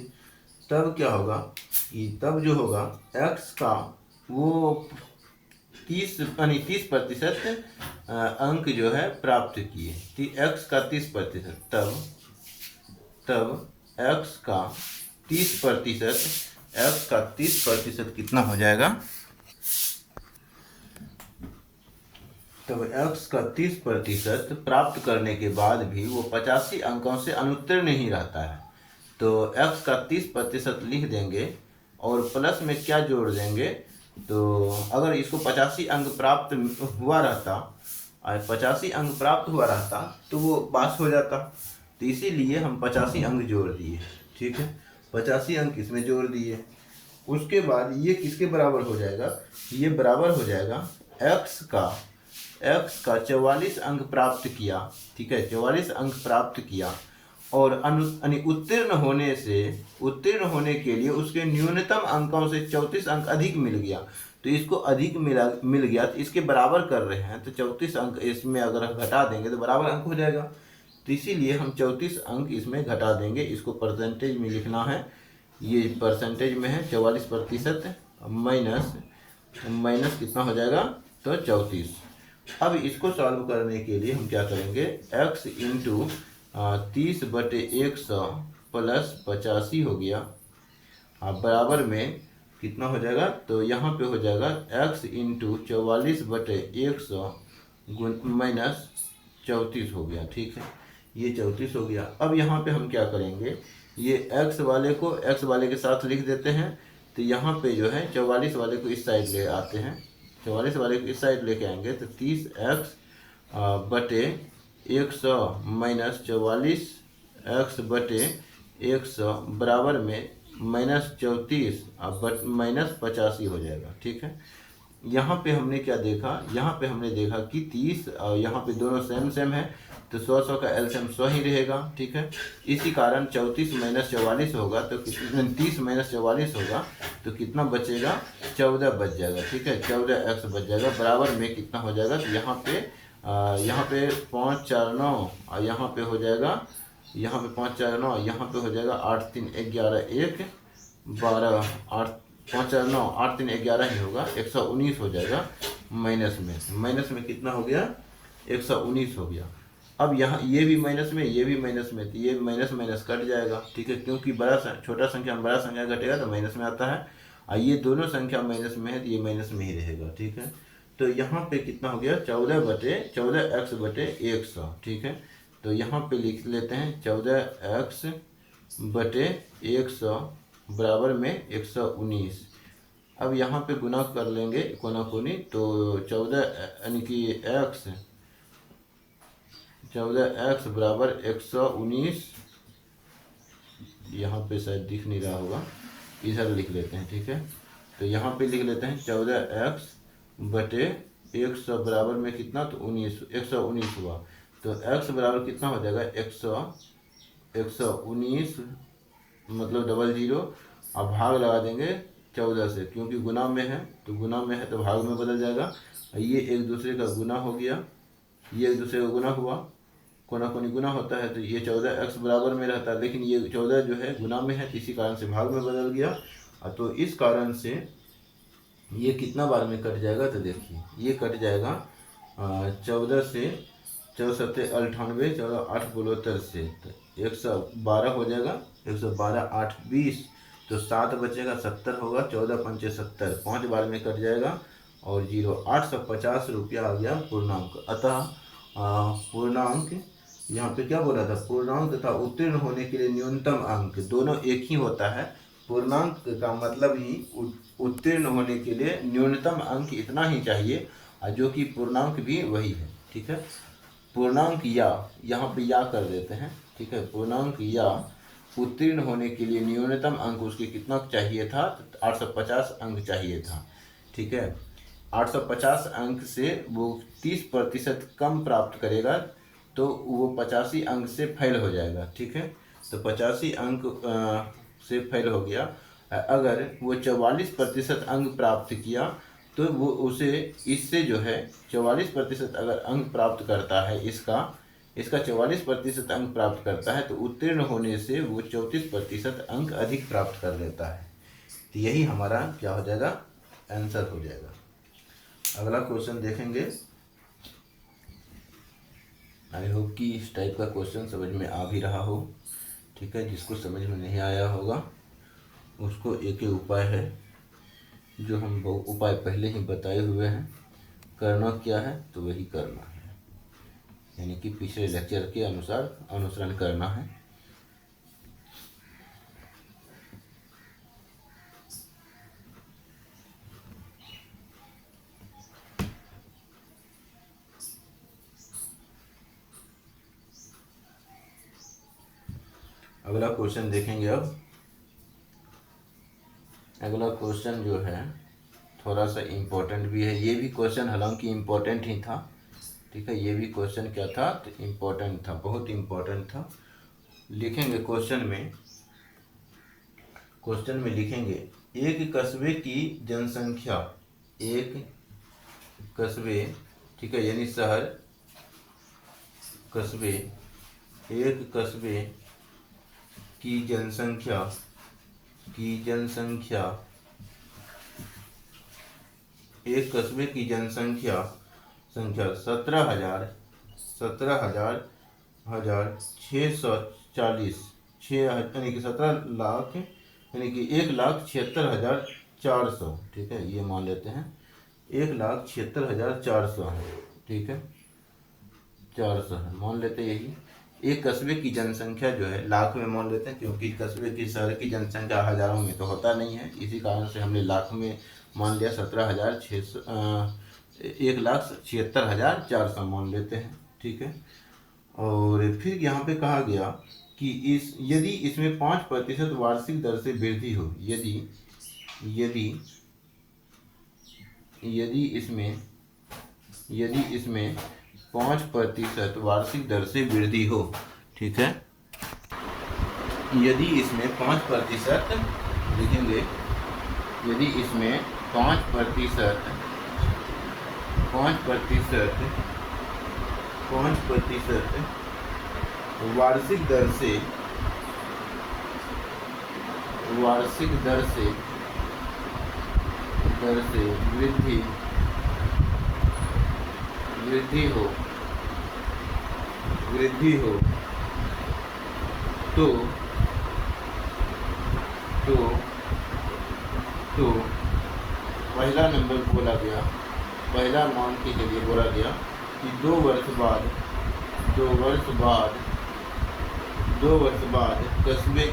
S1: तब क्या होगा कि तब जो होगा x का वो 30% अंक जो है प्राप्त किए, x का 30%, तब x का 30% कितना हो जाएगा, तब x का 30% प्राप्त करने के बाद भी वो 85 अंकों से अनुत्तीर्ण ही रहता है। तो x का 30% लिख देंगे और प्लस में क्या जोड़ देंगे, तो अगर इसको 85 अंक प्राप्त हुआ रहता और 85 अंक प्राप्त हुआ रहता तो वो पास हो जाता। तो इसीलिए हम 85 अंक जोड़ दिए। ठीक है, 85 अंक इसमें जोड़ दिए। उसके बाद ये किसके बराबर हो जाएगा, ये बराबर हो जाएगा x का 44 अंक प्राप्त किया। ठीक है, 44 अंक प्राप्त किया और उत्तीर्ण होने के लिए उसके न्यूनतम अंकों से 34 अंक अधिक मिल गया। तो इसको अधिक मिल गया तो इसके बराबर कर रहे हैं, तो 34 अंक इसमें अगर हम घटा देंगे तो बराबर अंक हो जाएगा। तो इसीलिए हम 34 अंक इसमें घटा देंगे। इसको परसेंटेज में लिखना है, ये परसेंटेज में है 44% माइनस कितना हो जाएगा, तो 34। अब इसको सॉल्व करने के लिए हम क्या करेंगे, x × 30/100 + 85 हो गया बराबर में कितना हो जाएगा, तो यहाँ पे हो जाएगा x इंटू 44/100 माइनस 34 हो गया। ठीक है, ये 34 हो गया। अब यहाँ पे हम क्या करेंगे, ये x वाले को x वाले के साथ लिख देते हैं। तो यहाँ पे जो है 44 वाले को इस साइड ले आते हैं, 44 वाले को इस साइड लेके आएंगे तो 30x बटे 100 माइनस 44x बटे 100 बराबर में -34 बट -85 हो जाएगा। ठीक है, यहाँ पे हमने क्या देखा, यहाँ पे हमने देखा कि 30 और यहाँ पे दोनों सेम सेम है तो 100 का एलसीएम 100 ही रहेगा। ठीक है, इसी कारण 34 माइनस 44 होगा तो कितना, 30 माइनस 44 होगा तो कितना बचेगा, 14 बच जाएगा। ठीक है, 14x बच जाएगा बराबर में कितना हो जाएगा, तो यहाँ पे 5 4 9 और यहाँ पे हो जाएगा, यहाँ पे 5 4 9, यहाँ पे हो जाएगा 8 3 11 1 12 8 5 4 9 8 3 11 ही होगा, 119 हो जाएगा। माइनस में कितना हो गया, 119 हो गया। अब यहाँ ये भी माइनस में, ये भी माइनस में, तो ये माइनस माइनस कट जाएगा। ठीक है, क्योंकि छोटा संख्या में बड़ा संख्या घटेगा तो माइनस में आता है, और ये दोनों संख्या माइनस में है तो ये माइनस में ही रहेगा। ठीक है, तो यहाँ पे कितना हो गया, 14x बटे 100। ठीक है, तो यहाँ पे लिख लेते हैं 14x बटे 100 बराबर में 119। अब यहाँ पे गुना कर लेंगे कोना कोनी, तो 14 यानी कि x बराबर 119, यहाँ पे शायद दिख नहीं रहा होगा, इधर लिख लेते हैं। ठीक है, तो यहाँ पे लिख लेते हैं 14x बटे 100 बराबर में कितना, तो 119 हुआ। तो x बराबर कितना हो जाएगा, 119 मतलब 00, अब भाग लगा देंगे 14 से, क्योंकि गुना में है तो गुना में है तो भाग में बदल जाएगा। ये एक दूसरे का गुना हो गया, ये एक दूसरे का गुना हुआ, कोना कोनी गुना होता है तो ये 14x बराबर में रहता है, लेकिन ये 14 जो है गुना में है, इसी कारण से भाग में बदल गया। तो इस कारण से ये कितना बार में कट जाएगा, तो देखिए ये कट जाएगा 14 से 14 98, 14 8 72 से, तो 112 हो जाएगा, 112 8 20, तो 7 बचेगा, 70 होगा, 14 पंचे 70, 5 बार में कट जाएगा और 850 रुपया आ गया पूर्णांक। अतः पूर्णांक यहाँ पे क्या बोला था, पूर्णांक तथा उत्तीर्ण होने के लिए न्यूनतम अंक दोनों एक ही होता है। पूर्णांक का मतलब ही उत्तीर्ण होने के लिए न्यूनतम अंक इतना ही चाहिए, जो कि पूर्णांक भी वही है। ठीक है, पूर्णांक या यहाँ पे या कर देते हैं। ठीक है, पूर्णांक या उत्तीर्ण होने के लिए न्यूनतम अंक उसके कितना चाहिए था, तो 850 अंक चाहिए था। ठीक है, 850 अंक से वो 30% कम प्राप्त करेगा तो वो 85 अंक से फेल हो जाएगा। ठीक है, तो 85 अंक से फेल हो गया। अगर वो 44% अंक प्राप्त किया तो वो उसे इससे जो है 44% अगर अंक प्राप्त करता है, इसका 44% अंक प्राप्त करता है तो उत्तीर्ण होने से वो 34% अंक अधिक प्राप्त कर लेता है। तो यही हमारा क्या हो जाएगा, आंसर हो जाएगा। अगला क्वेश्चन देखेंगे। आई होप कि इस टाइप का क्वेश्चन समझ में आ भी रहा हो। ठीक है, जिसको समझ में नहीं आया होगा उसको एक ही उपाय है, जो हम उपाय पहले ही बताए हुए हैं। करना क्या है, तो वही करना है, यानी कि पिछले लेक्चर के अनुसार अनुसरण करना है। अगला क्वेश्चन देखेंगे। अब अगला क्वेश्चन जो है थोड़ा सा इम्पोर्टेंट भी है। ये भी क्वेश्चन हालांकि इम्पोर्टेंट ही था। ठीक है, ये भी क्वेश्चन क्या था, तो इम्पोर्टेंट था, बहुत इम्पोर्टेंट था। लिखेंगे क्वेश्चन में लिखेंगे, एक कस्बे की जनसंख्या, एक कस्बे, ठीक है, यानी शहर, कस्बे, एक कस्बे की जनसंख्या एक कस्बे की जनसंख्या 17,640 यानी कि 17,640,000 यानी कि 1,76,400, ठीक है, ये मान लेते हैं 1,76,400 है, ठीक है, 400 है, मान लेते हैं यही। एक कस्बे की जनसंख्या जो है लाख में मान लेते हैं, क्योंकि कस्बे की शहर की जनसंख्या हजारों में तो होता नहीं है, इसी कारण से हमने लाख में मान लिया। 1,76,400 मान लेते हैं, ठीक है। और फिर यहाँ पे कहा गया कि यदि इसमें 5% वार्षिक दर से वृद्धि हो, यदि इसमें 5% वार्षिक दर से वृद्धि हो, ठीक है, यदि इसमें 5% लिखेंगे, यदि इसमें 5% वार्षिक दर से वृद्धि हो तो पहला नंबर बोला गया, पहला मान के लिए बोला गया कि 2 वर्ष बाद कस्बे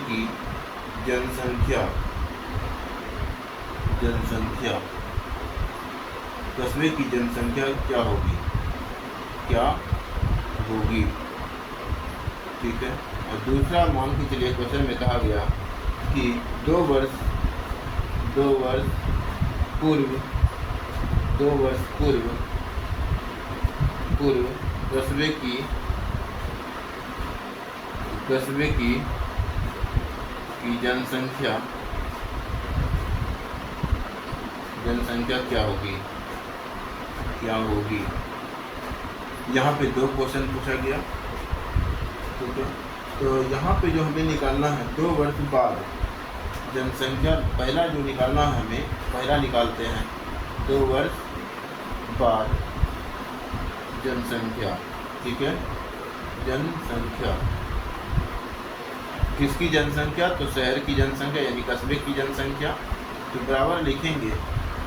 S1: की जनसंख्या क्या होगी, ठीक है। और दूसरा मान के चलिए क्वेश्चन में कहा गया कि 2 वर्ष पूर्व कस्बे की जनसंख्या क्या होगी। यहाँ पे 2 क्वेश्चन पूछा गया, ठीक है। तो यहाँ पे जो हमें निकालना है 2 वर्ष बाद जनसंख्या, पहला जो निकालना है हमें, पहला निकालते हैं 2 वर्ष बाद जनसंख्या, ठीक है। जनसंख्या किसकी जनसंख्या, तो शहर की जनसंख्या यानी कस्बे की जनसंख्या। तो बराबर लिखेंगे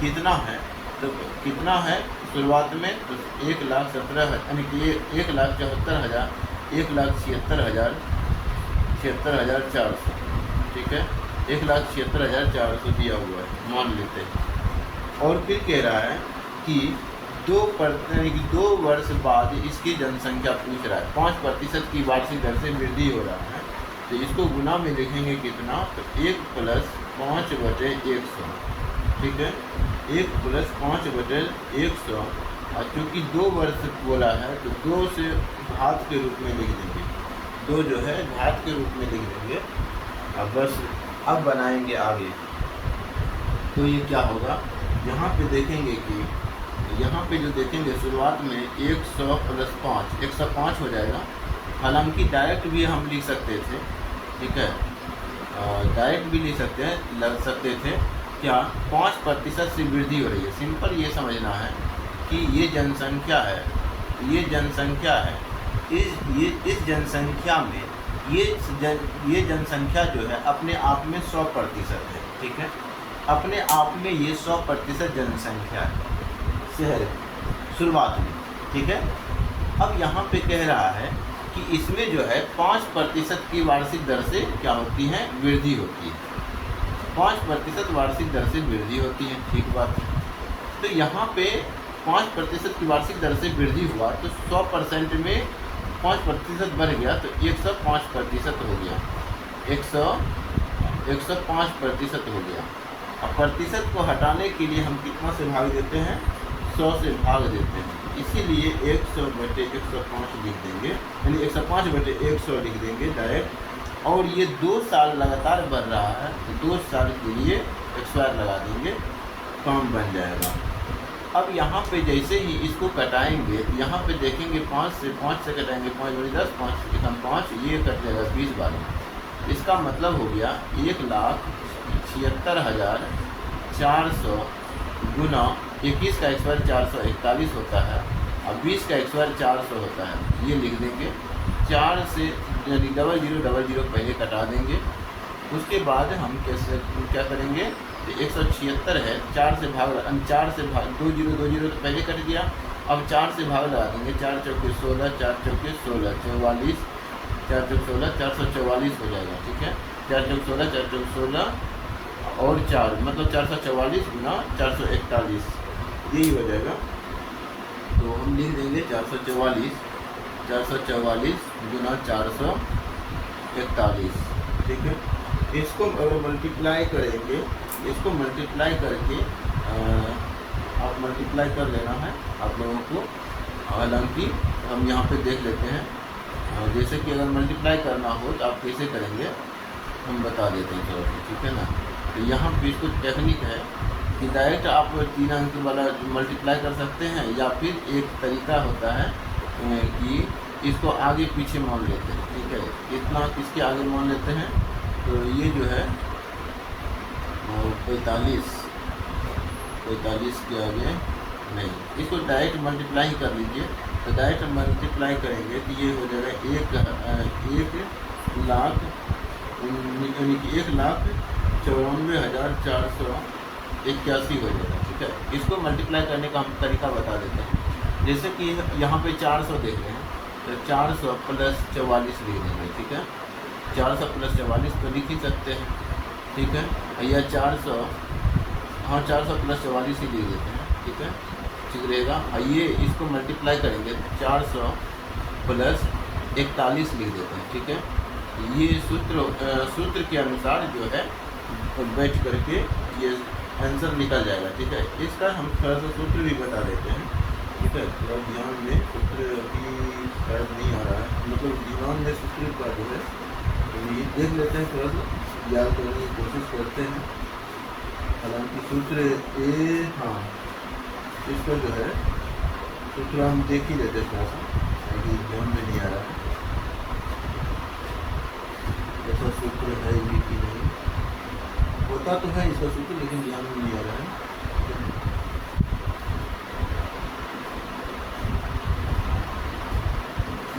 S1: कितना है, तो कितना है शुरुआत में, तो 1,17,000 यानी कि 1,76,400, ठीक है, 1,76,400 दिया हुआ है, मान लेते हैं। और फिर कह रहा है कि 2 वर्ष बाद इसकी जनसंख्या पूछ रहा है, 5% की वार्षिक दर से वृद्धि हो रहा है, तो इसको गुना में लिखेंगे कितना, तो 1 + 5/100, ठीक है, 1 + 5/100। और चूँकि 2 वर्ष बोला है तो 2 से घात के रूप में लिख देंगे, 2 जो है घात के रूप में लिख देंगे। अब बस अब बनाएंगे आगे, तो ये क्या होगा, यहाँ पे देखेंगे कि यहाँ पे जो देखेंगे शुरुआत में 100 + 5 105 हो जाएगा। हालांकि डायरेक्ट भी हम लिख सकते थे, ठीक है, डायरेक्ट भी लिख सकते थे क्या, 5% से वृद्धि हो रही है। सिंपल ये समझना है कि ये जनसंख्या है, इस जनसंख्या में ये जनसंख्या जो है अपने आप में 100% है, ठीक है, अपने आप में ये 100% जनसंख्या है शहर शुरुआत में, ठीक है। अब यहाँ पे कह रहा है कि इसमें जो है 5% की वार्षिक दर से क्या होती है, वृद्धि होती है, 5% वार्षिक दर से वृद्धि होती है, ठीक बात है। तो यहाँ पे 5% की वार्षिक दर से वृद्धि हुआ तो 100% में 5% बढ़ गया तो 105% हो गया, 105% हो गया। अब प्रतिशत को हटाने के लिए हम कितना से भाग देते हैं, 100 से भाग देते हैं, इसीलिए 100/105 लिख देंगे, यानी 105/100 लिख देंगे डायरेक्ट। और ये 2 साल लगातार बढ़ रहा है तो 2 साल के लिए एक्सपायर लगा देंगे, काम बन जाएगा। अब यहाँ पे जैसे ही इसको कटाएंगे, यहाँ पे देखेंगे 5 से कटाएंगे, 5 × 10, 5 × 5, ये कट जाएगा 20 बार। इसका मतलब हो गया 1,76,400 गुना 21 का स्क्वायर 441 होता है, अब 20 का स्क्वायर 400 होता है, ये लिख देंगे। 4 से यानी 0000 पहले कटा देंगे। उसके बाद हम क्या करेंगे, तो 176 है, 4 से भाग 2020 तो पहले कट गया। अब 4 से भाग लगा देंगे, 4 चौके 16, 4 चौके 16, 44, 4 चौके 16, 444 हो जाएगा। ठीक है, 4 चौके 16, 4 चौके 16 और 4 मतलब 444 गुना 441, यही हो जाएगा। तो हम लिख देंगे 444 गुना 441। ठीक है, इसको अगर मल्टीप्लाई करेंगे, इसको मल्टीप्लाई करके आप मल्टीप्लाई कर लेना है आप लोगों को। हालांकि हम यहाँ पे देख लेते हैं, जैसे कि अगर मल्टीप्लाई करना हो तो आप कैसे करेंगे हम बता देते हैं थोड़ा सा। ठीक है ना, तो यहाँ पे इसको टेक्निक है कि डायरेक्ट आप 3 अंक वाला मल्टीप्लाई कर सकते हैं, या फिर एक तरीका होता है कि इसको आगे पीछे मान लेते हैं। ठीक है, इतना किसके आगे मान लेते हैं, तो ये जो है 45 के आगे नहीं, इसको डायरेक्ट मल्टीप्लाई ही कर लीजिए। तो डायरेक्ट मल्टीप्लाई करेंगे तो ये हो जाएगा 1,94,481 हो जाएगा। ठीक है, इसको मल्टीप्लाई करने का हम तरीका बता देते हैं। जैसे कि यहाँ पे 400 देख रहे हैं, तो 400 प्लस 44 लिख देंगे। ठीक है, 400 प्लस 44 तो लिख ही सकते हैं। ठीक है, या 400 प्लस 44 ही लिख देते हैं। ठीक है, ठीक रहेगा। ये इसको मल्टीप्लाई करेंगे, 400 प्लस 41 लिख देते हैं। ठीक है, ये सूत्र के अनुसार जो है बैठ करके ये आंसर निकल जाएगा। ठीक है, इसका हम थोड़ा सा सूत्र भी बता देते हैं। ठीक है, थोड़ा ध्यान में, सूत्र अभी शायद नहीं आ रहा है, मतलब ध्यान में सूत्र का जो है तो ये देख लेते हैं, थोड़ा सा याद करने की कोशिश करते हैं। हालांकि सूत्र हाँ, इसका जो है सूत्र हम देख ही लेते हैं थोड़ा सा, अभी ध्यान में नहीं आ रहा है ऐसा सूत्र है भी कि नहीं, होता तो है इसका सूत्र लेकिन ध्यान में नहीं आ रहा है।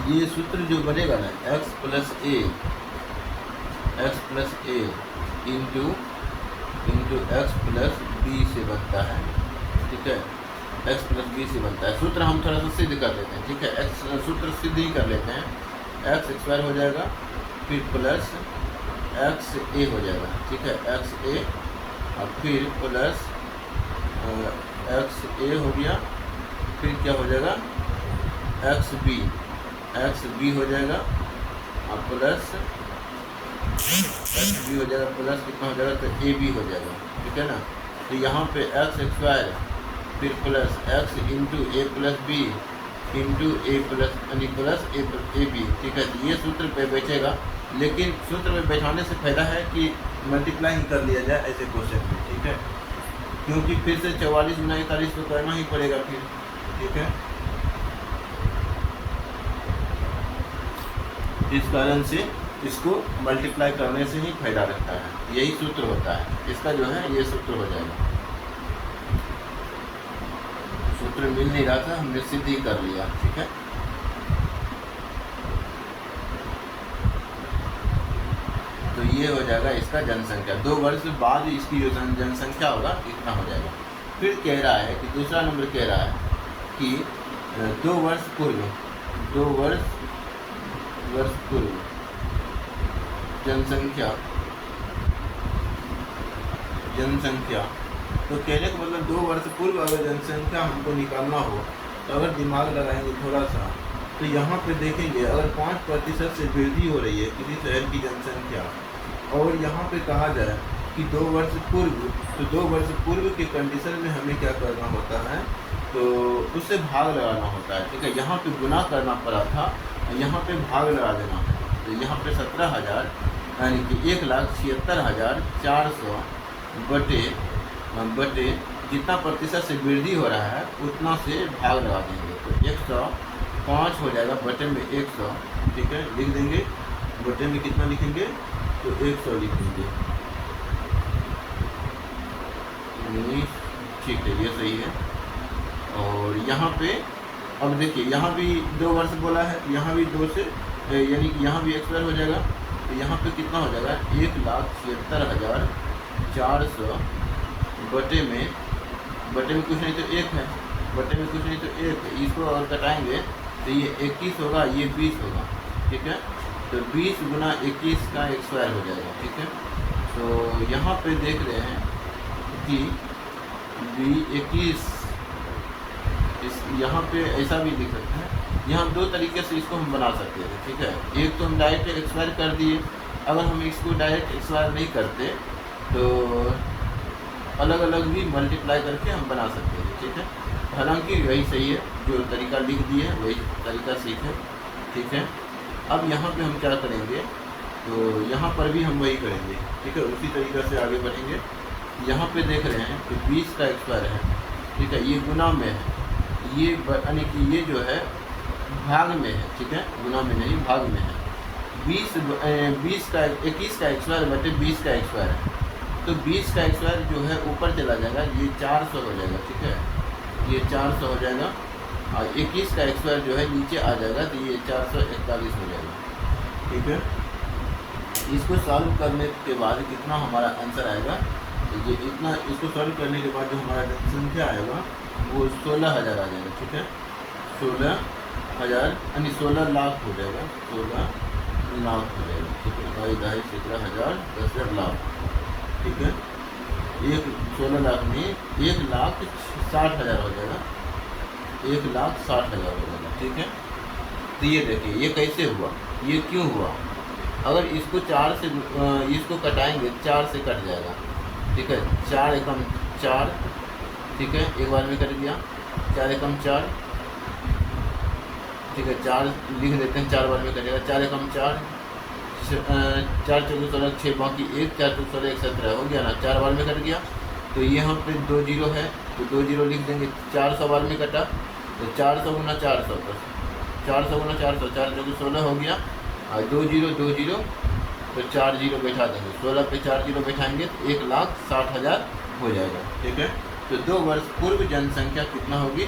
S1: ये सूत्र जो बनेगा ना, x प्लस ए इंटू एक्स प्लस बी से बनता है। ठीक है, x प्लस बी से बनता है। सूत्र हम थोड़ा सा सिद्ध कर लेते हैं। ठीक है, सूत्र सिद्ध ही कर लेते हैं। x स्क्वायर हो जाएगा, फिर प्लस एक्स ए हो जाएगा। ठीक है, एक्स ए और फिर प्लस एक्स ए हो गया, फिर क्या हो जाएगा एक्स बी हो जाएगा और प्लस एक्स बी हो जाएगा, प्लस कितना हो जाएगा तो ए बी हो जाएगा। ठीक है ना, तो यहाँ पे एक्स स्क्वायर फिर प्लस एक्स इंटू ए प्लस बी इंटू ए प्लस यानी प्लस ए बी। ठीक है, तो ये सूत्र पे बैठेगा, लेकिन सूत्र में बैठाने से फायदा है कि मल्टीप्लाई ही कर लिया जाए ऐसे क्वेश्चन में। ठीक है, क्योंकि फिर से 44 गुना 41 तो करना ही पड़ेगा फिर। ठीक है, इस कारण से इसको मल्टीप्लाई करने से ही फायदा रहता है, यही सूत्र होता है इसका जो है, ये सूत्र हो जाएगा। सूत्र मिल नहीं रहा था, हमने सिद्ध ही कर लिया। ठीक है, तो ये हो जाएगा इसका जनसंख्या। 2 वर्ष बाद इसकी जो जनसंख्या होगा इतना हो जाएगा। फिर कह रहा है कि दूसरा नंबर कह रहा है कि 2 वर्ष पूर्व जनसंख्या, तो कहने का मतलब 2 वर्ष पूर्व अगर जनसंख्या हमको निकालना हो तो अगर दिमाग लगाएंगे थोड़ा सा, तो यहाँ पे देखेंगे अगर 5% से वृद्धि हो रही है किसी शहर की जनसंख्या, और यहाँ पे कहा जाए कि 2 वर्ष पूर्व, तो 2 वर्ष पूर्व के कंडीशन में हमें क्या करना होता है, तो उससे भाग लगाना होता है। ठीक है, यहाँ पे गुना करना पड़ा था, यहाँ पे भाग लगा देना है। तो यहाँ पे 17,000 यानी कि 1,76,400 बटे जितना प्रतिशत से वृद्धि हो रहा है उतना से भाग लगा देंगे। तो 105 हो जाएगा, बटे में 100। ठीक है, लिख देंगे, बटे में कितना लिखेंगे तो 100 लिख देंगे। ठीक है, ये सही है। और यहाँ पे अब देखिए यहाँ भी 2 वर्ष बोला है, यहाँ भी 2 से यानी कि यहाँ भी एक्सपायर हो जाएगा, तो यहाँ पे कितना हो जाएगा 1,76,400 बटे में कुछ नहीं तो 1 है, बटे में कुछ नहीं तो 1 है, इसको और कटाएंगे तो ये 21 होगा, ये 20 होगा, ठीक है। तो 20 गुना 21 का एक्सपायर हो जाएगा, ठीक है। तो यहाँ पे देख रहे हैं कि 21 इस यहाँ पे ऐसा भी लिख सकते हैं, यहाँ 2 तरीके से इसको हम बना सकते हैं, ठीक है। एक तो हम डायरेक्ट एक्सपायर कर दिए, अगर हम इसको डायरेक्ट एक्सपायर नहीं करते तो अलग अलग भी मल्टीप्लाई करके हम बना सकते हैं, ठीक है। हालांकि वही सही है, जो तरीका लिख दिए है वही तरीका सीखें, ठीक है। अब यहाँ पे हम क्या करेंगे, तो यहाँ पर भी हम वही करेंगे, ठीक है, उसी तरीक़ा से आगे बढ़ेंगे। यहाँ पे देख रहे हैं कि 20 का एक्सपायर है, ठीक है, ये गुना में है, ये यानी कि ये जो है भाग में है, ठीक है, गुना में नहीं भाग में है। 21 का एक्सपायर बटे 20 का एक्सपायर है, तो 20 का एक्सपायर जो है ऊपर चला जाएगा, ये 400 हो जाएगा, ठीक है, ये 400 हो जाएगा, और 21 का एक्सपायर जो है नीचे आ जाएगा, तो ये 441 हो जाएगा, ठीक है। इसको सॉल्व करने के बाद कितना हमारा आंसर आएगा, तो ये इतना, इसको सॉल्व करने के बाद जो हमारा जनसंख्या आएगा वो 16,000 आ जाएगा, ठीक है, 16,000 यानी 16 लाख हो जाएगा, 16 लाख हो जाएगा, ठीक है, 2.5 17,000 10,000 लाख, ठीक है। 16 लाख में 1,60,000 हो जाएगा, 1,60,000 हो जाएगा, ठीक है। तो ये देखिए ये कैसे हुआ, ये क्यों हुआ, अगर इसको 4 से इसको कटाएंगे 4 से कट जाएगा, ठीक है, 4 एकम 4, ठीक है, एक बार में कट गया, 4 एकम 4, ठीक है, 4 लिख देते हैं, 4 बार में कटेगा, 4 एकम 4, 4 चौके 16 6 बाकी 1, 4 चौके 16 1 17 हो गया ना, 4 बार में कट गया। तो यहाँ पे 2 जीरो है, तो 2 जीरो लिख देंगे, 400 बार में कटा, तो 400 गुना 400 पर 400 गुना 400, 4 चौके 16 हो गया, और 2 जीरो तो 4 जीरो बैठा देंगे, 16 पे 4 जीरो बैठाएंगे तो 1,60,000 हो जाएगा, ठीक है। तो 2 वर्ष पूर्व जनसंख्या कितना होगी,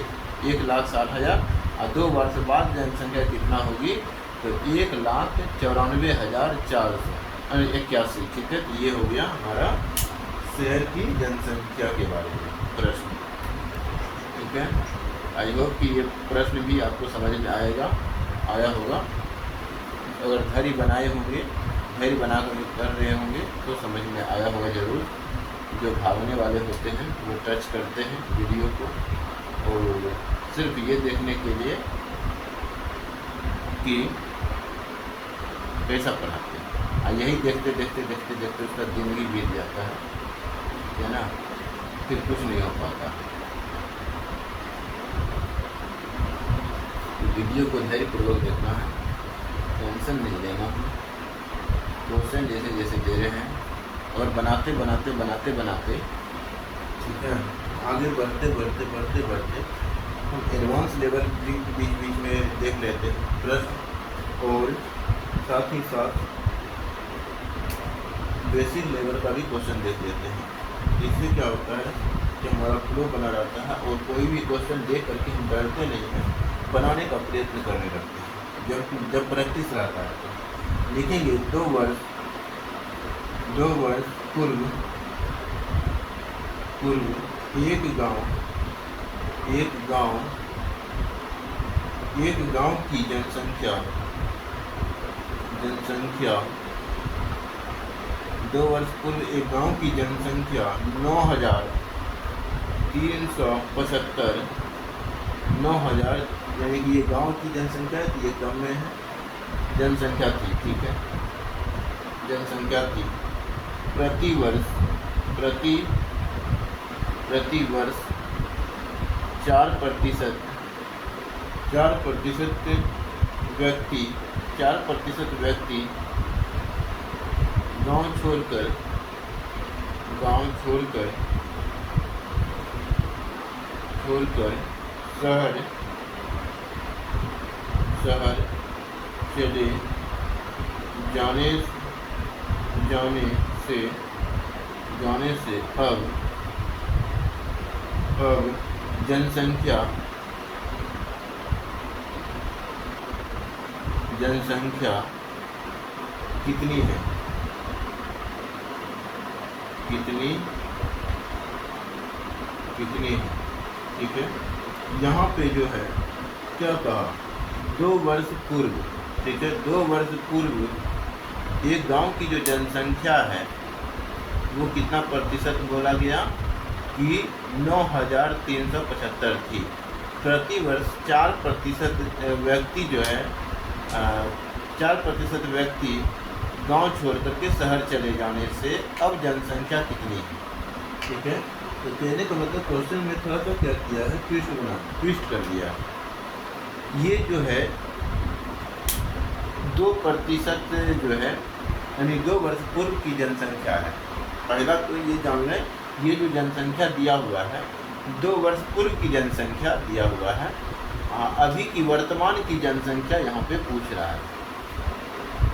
S1: 1,60,000, और 2 वर्ष बाद जनसंख्या कितना होगी, तो 1,84,481, ठीक है। तो ये हो गया हमारा शहर की जनसंख्या के बारे में प्रश्न, ठीक है। आई होप कि ये प्रश्न भी आपको समझ में आया होगा। अगर धैर्य बनाए होंगे, धैर्य बना कर रहे होंगे तो समझ में आया होगा ज़रूर। जो भागने वाले होते हैं वो टच करते हैं वीडियो को, और सिर्फ ये देखने के लिए कि कैसा पढ़ाते हैं, और यही देखते देखते उसका ज़िंदगी बीत जाता है ना, फिर कुछ नहीं हो पाता। तो वीडियो को धैर्यपूर्वक देखना है, टेंशन नहीं लेना, क्वेश्चन जैसे जैसे दे रहे हैं, और बनाते ठीक है, आगे बढ़ते हम एडवांस लेवल भी बीच में देख लेते हैं प्रश्न, और साथ ही साथ बेसिक लेवल का भी क्वेश्चन देख लेते हैं। इससे क्या होता है कि हमारा फ्लो बना रहता है, और कोई भी क्वेश्चन देख करके हम डरते नहीं हैं, बनाने का प्रयत्न करने लगते हैं। जब प्रैक्टिस रहता है तो लिखेंगे 2 वर्ष पूर्व एक गांव की जनसंख्या 2 वर्ष पूर्व एक गांव की जनसंख्या 9,375, 9,000 यानी कि ये गांव की जनसंख्या है, ये कम में है, जनसंख्या थी, ठीक है, जनसंख्या थी। प्रति वर्ष 4% व्यक्ति गांव छोड़कर शहर चले जाने से अब जनसंख्या जनसंख्या कितनी है, कितनी है, ठीक है। यहाँ पे जो है क्या कहा, 2 वर्ष पूर्व, ठीक है, 2 वर्ष पूर्व एक गांव की जो जनसंख्या है वो कितना प्रतिशत बोला गया कि 9,375 थी। प्रति वर्ष 4% व्यक्ति जो है 4% व्यक्ति गांव छोड़ करके शहर चले जाने से अब जनसंख्या कितनी है, ठीक है। तो कहने का मतलब क्वेश्चन में थोड़ा सा क्या किया है, ट्विस्ट कर दिया। ये जो है 2% जो है यानी 2 वर्ष पूर्व की जनसंख्या है। पहला तो ये जान लें, ये जो जनसंख्या दिया हुआ है 2 वर्ष पूर्व की जनसंख्या दिया हुआ है। अभी की वर्तमान की जनसंख्या यहाँ पे पूछ रहा है,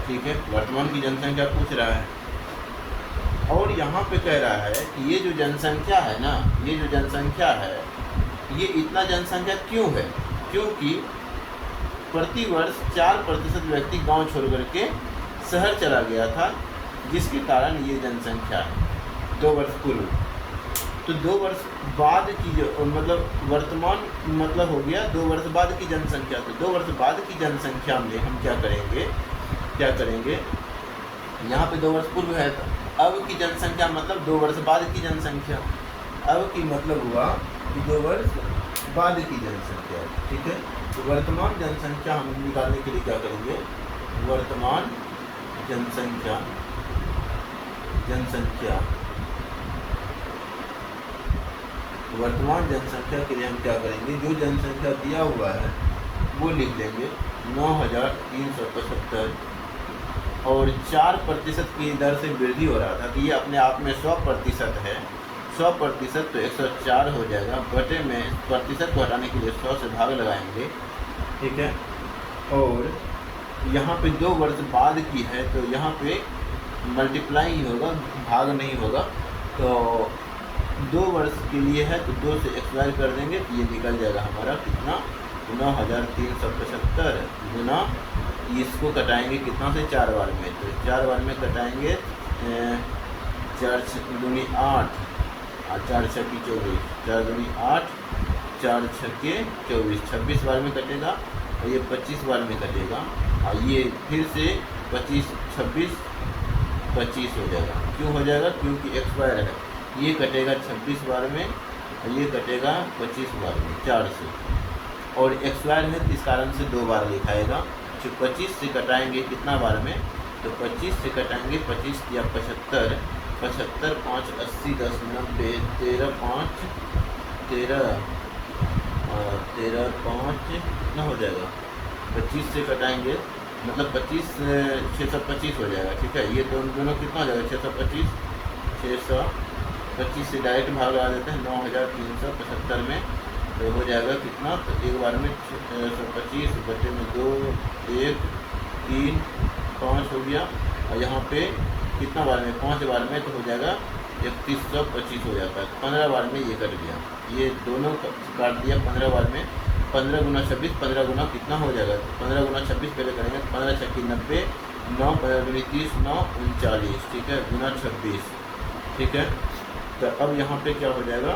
S1: ठीक है, वर्तमान की जनसंख्या पूछ रहा है। और यहाँ पे कह रहा है कि ये जो जनसंख्या है ना, ये जो जनसंख्या है ये इतना जनसंख्या क्यों है, क्योंकि प्रति वर्ष 4% व्यक्ति गांव छोड़ करके शहर चला गया था, जिसके कारण ये जनसंख्या है 2 वर्ष पूर्व। तो 2 वर्ष बाद की जो मतलब वर्तमान मतलब हो गया 2 वर्ष बाद की जनसंख्या। तो 2 वर्ष बाद की जनसंख्या में हम क्या करेंगे, यहाँ पे 2 वर्ष पूर्व है, तो अब की जनसंख्या मतलब 2 वर्ष बाद की जनसंख्या। अब की मतलब हुआ कि 2 वर्ष बाद की जनसंख्या, ठीक है। तो वर्तमान जनसंख्या हम निकालने के लिए क्या करेंगे, वर्तमान जनसंख्या के लिए हम क्या करेंगे, जो जनसंख्या दिया हुआ है वो लिख लेंगे 9,375 और 4% की दर से वृद्धि हो रहा था। तो ये अपने आप में 100% है, 100% तो 104 हो जाएगा, बटे में प्रतिशत को हटाने के लिए 100 से भाग लगाएंगे, ठीक है। और यहाँ पे 2 वर्ष बाद की है तो यहाँ पे मल्टीप्लाई ही होगा, भाग नहीं होगा। तो 2 वर्ष के लिए है तो 2 से एक्सपायर कर देंगे तो ये निकल जाएगा हमारा कितना, 9,375 गुना, इसको कटाएंगे कितना से 4 बार में, तो 4 बार में कटाएंगे 4 दूनी 8 और 4 छक्की 24, 4 दूनी 8, 4 छक्के 24, 26 बार में कटेगा और ये 25 बार में कटेगा और ये फिर से 25, 26, 25 हो जाएगा। क्यों हो जाएगा, क्योंकि एक्सपायर है। ये कटेगा 26 बार में और ये कटेगा 25 बार में 4 से, और एक्सपायर है इस कारण से 2 बार लिखाएगा। जो 25 से कटाएंगे कितना बार में, तो 25 से कटाएंगे 25 या 75, 75 5 80 10 90 13 5 13 5 कितना हो जाएगा, 25 से कटाएंगे मतलब 25 625 हो जाएगा, ठीक है। ये दोनों कितना हो जाएगा 625, 625 से डायरेक्ट भाग लगा देते हैं 9,375 में, तो हो जाएगा कितना, तो एक बार में 125 बटे में 2 1 3 5 हो गया और यहाँ पे कितना बार में 5 बार में, तो हो जाएगा 3125 हो जाता है। 15 बार में ये कट गया, ये दोनों काट दिया 15 बार में। 15 गुना 26, 15 गुना कितना हो जाएगा, 15 गुना 26 पहले करेंगे, 15 छक्की 90, 9 15 दूनी 30, 9 39, ठीक है, गुना 26, ठीक है। तो अब यहाँ पे क्या हो जाएगा,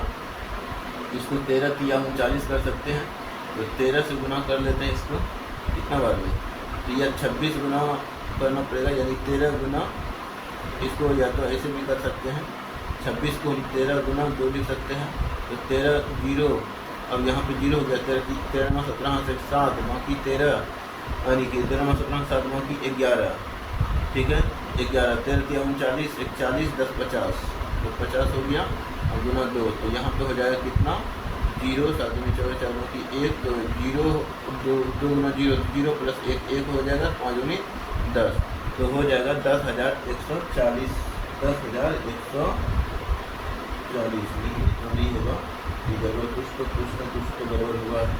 S1: इसको 13 या 39 कर सकते हैं, तो 13 से गुना कर लेते हैं इसको कितना बार में, तो यह 26 गुना करना पड़ेगा, यानी 13 गुना, इसको या तो ऐसे भी कर सकते हैं, 26 को 13 गुना 2 लिख सकते हैं, तो 13 0, अब यहाँ पे 0 हो गया, 13 में 17 से 7 बाकी 13, यानी कि 13 में 17 7 बाकी 11, ठीक है, 11 13 या 39, 41 10 50, तो 50 हो गया और गुना 2, तो यहाँ पे हो जाएगा कितना 0 7 में 24 4 बाकी 1, तो 0 2 गुना 0 0 प्लस 1 1 हो जाएगा, 5 दूनी 10, तो हो जाएगा 10,140, 10,140 नहीं होगा, ये गड़बड़ कुछ तो गड़बड़ हुआ है।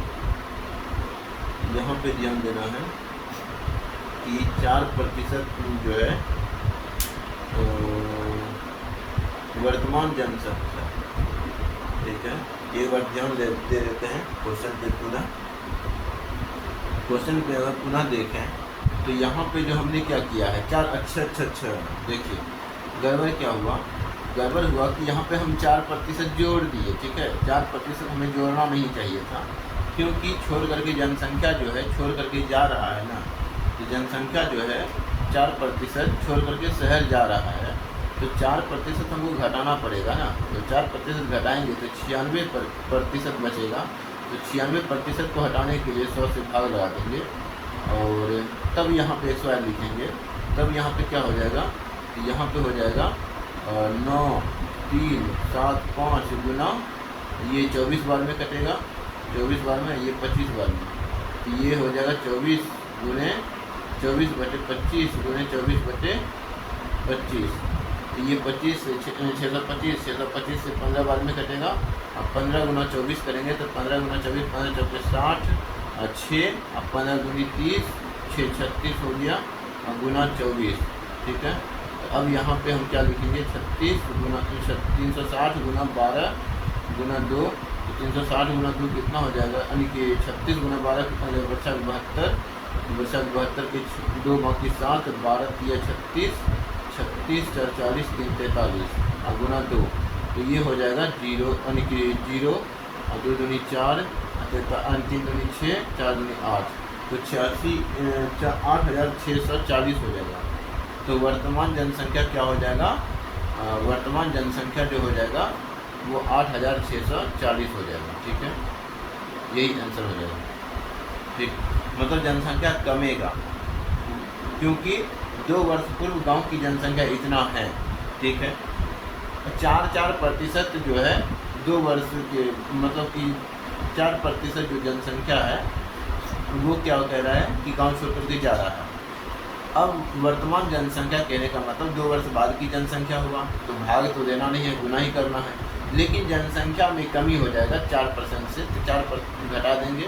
S1: यहाँ पे ध्यान देना है कि 4% जो है वर्तमान जनसंख्या, ठीक है। एक बार ध्यान दे देते हैं क्वेश्चन पे, पुनः क्वेश्चन पे अगर पुनः देखें तो यहाँ पे जो हमने क्या किया है, चार, अच्छा, देखिए गड़बड़ क्या हुआ, गड़बड़ हुआ कि यहाँ पे हम 4% जोड़ दिए, ठीक है। 4% हमें जोड़ना नहीं चाहिए था, क्योंकि छोड़ करके जनसंख्या जो है छोड़ करके जा रहा है ना, तो जनसंख्या जो है 4% छोड़ करके शहर जा रहा है, तो 4% हमको घटाना पड़ेगा ना। तो 4% घटाएंगे तो 96% बचेगा। तो 96% को हटाने के लिए 100 से भाग लगा देंगे और तब यहाँ पे 108 लिखेंगे। तब यहाँ पे क्या हो जाएगा, यहाँ पे हो जाएगा 9, 3, 7, 5 गुना, ये 24 बार में कटेगा, 24 बार में, ये 25 बार में, तो ये हो जाएगा 24 गुने 24/25 गुने 24/25। तो ये 625 से 15 बार में कटेगा। अब 15 गुना 24 करेंगे तो 15 गुना 24, 15 चौके 60, 6, अब 15 गुनी 30, 6 36 हो गया, गुना 24, ठीक है। तो अब यहाँ पे हम क्या लिखेंगे, 36 गुना 360 गुना 12 गुना 2, तो 360 गुना 2 कितना हो जाएगा, यानी कि 36 गुना 12 कितना हो जाएगा, 72 के 2 बाकी 7, 12 3 36, 36 4 40 3 43 और गुना 2, तो ये हो जाएगा 0, यानी कि 0 और 2 दूनी 4, 3 दूनी 6, 4 दूनी 8, तो 8640 हो जाएगा। तो वर्तमान जनसंख्या क्या हो जाएगा, वर्तमान जनसंख्या जो हो जाएगा वो 8640 हो जाएगा, ठीक है। यही आंसर हो जाएगा, ठीक। मतलब जनसंख्या कमेगा, क्योंकि 2 वर्ष पूर्व गांव की जनसंख्या इतना है, ठीक है। 4% जो है 2 वर्ष के, मतलब कि 4% जो जनसंख्या है वो क्या कह रहा है कि गांव छोड़ करके जा रहा है। अब वर्तमान जनसंख्या कहने का मतलब 2 वर्ष बाद की जनसंख्या होगा, तो भाग तो देना नहीं है, गुना ही करना है। लेकिन जनसंख्या में कमी हो जाएगा 4% से, तो 4% घटा देंगे,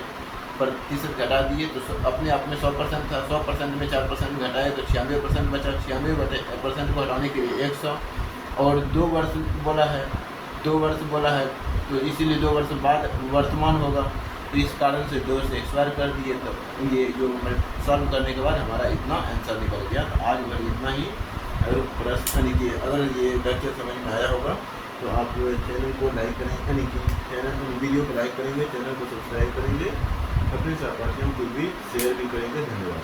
S1: प्रतिशत घटा दिए तो अपने आप में 100% था, 100% में 4% घटाए तो 96% बचा। 96% को हटाने के लिए 100, और 2 वर्ष बोला है, 2 वर्ष बोला है, तो इसीलिए 2 वर्ष बाद वर्तमान होगा, तो इस कारण से 2 से एक्सपायर कर दिए। तो ये जो सॉल्व करने के बाद हमारा इतना आंसर निकल गया। तो आज भर इतना ही। अगर प्रश्न कि अगर ये लेक्चर समझ में आया होगा तो आप चैनल को लाइक करेंगे, यानी कि चैनल वीडियो को लाइक करेंगे, चैनल को सब्सक्राइब करेंगे, अपने सहपाठियों को भी शेयर भी करेंगे। धन्यवाद।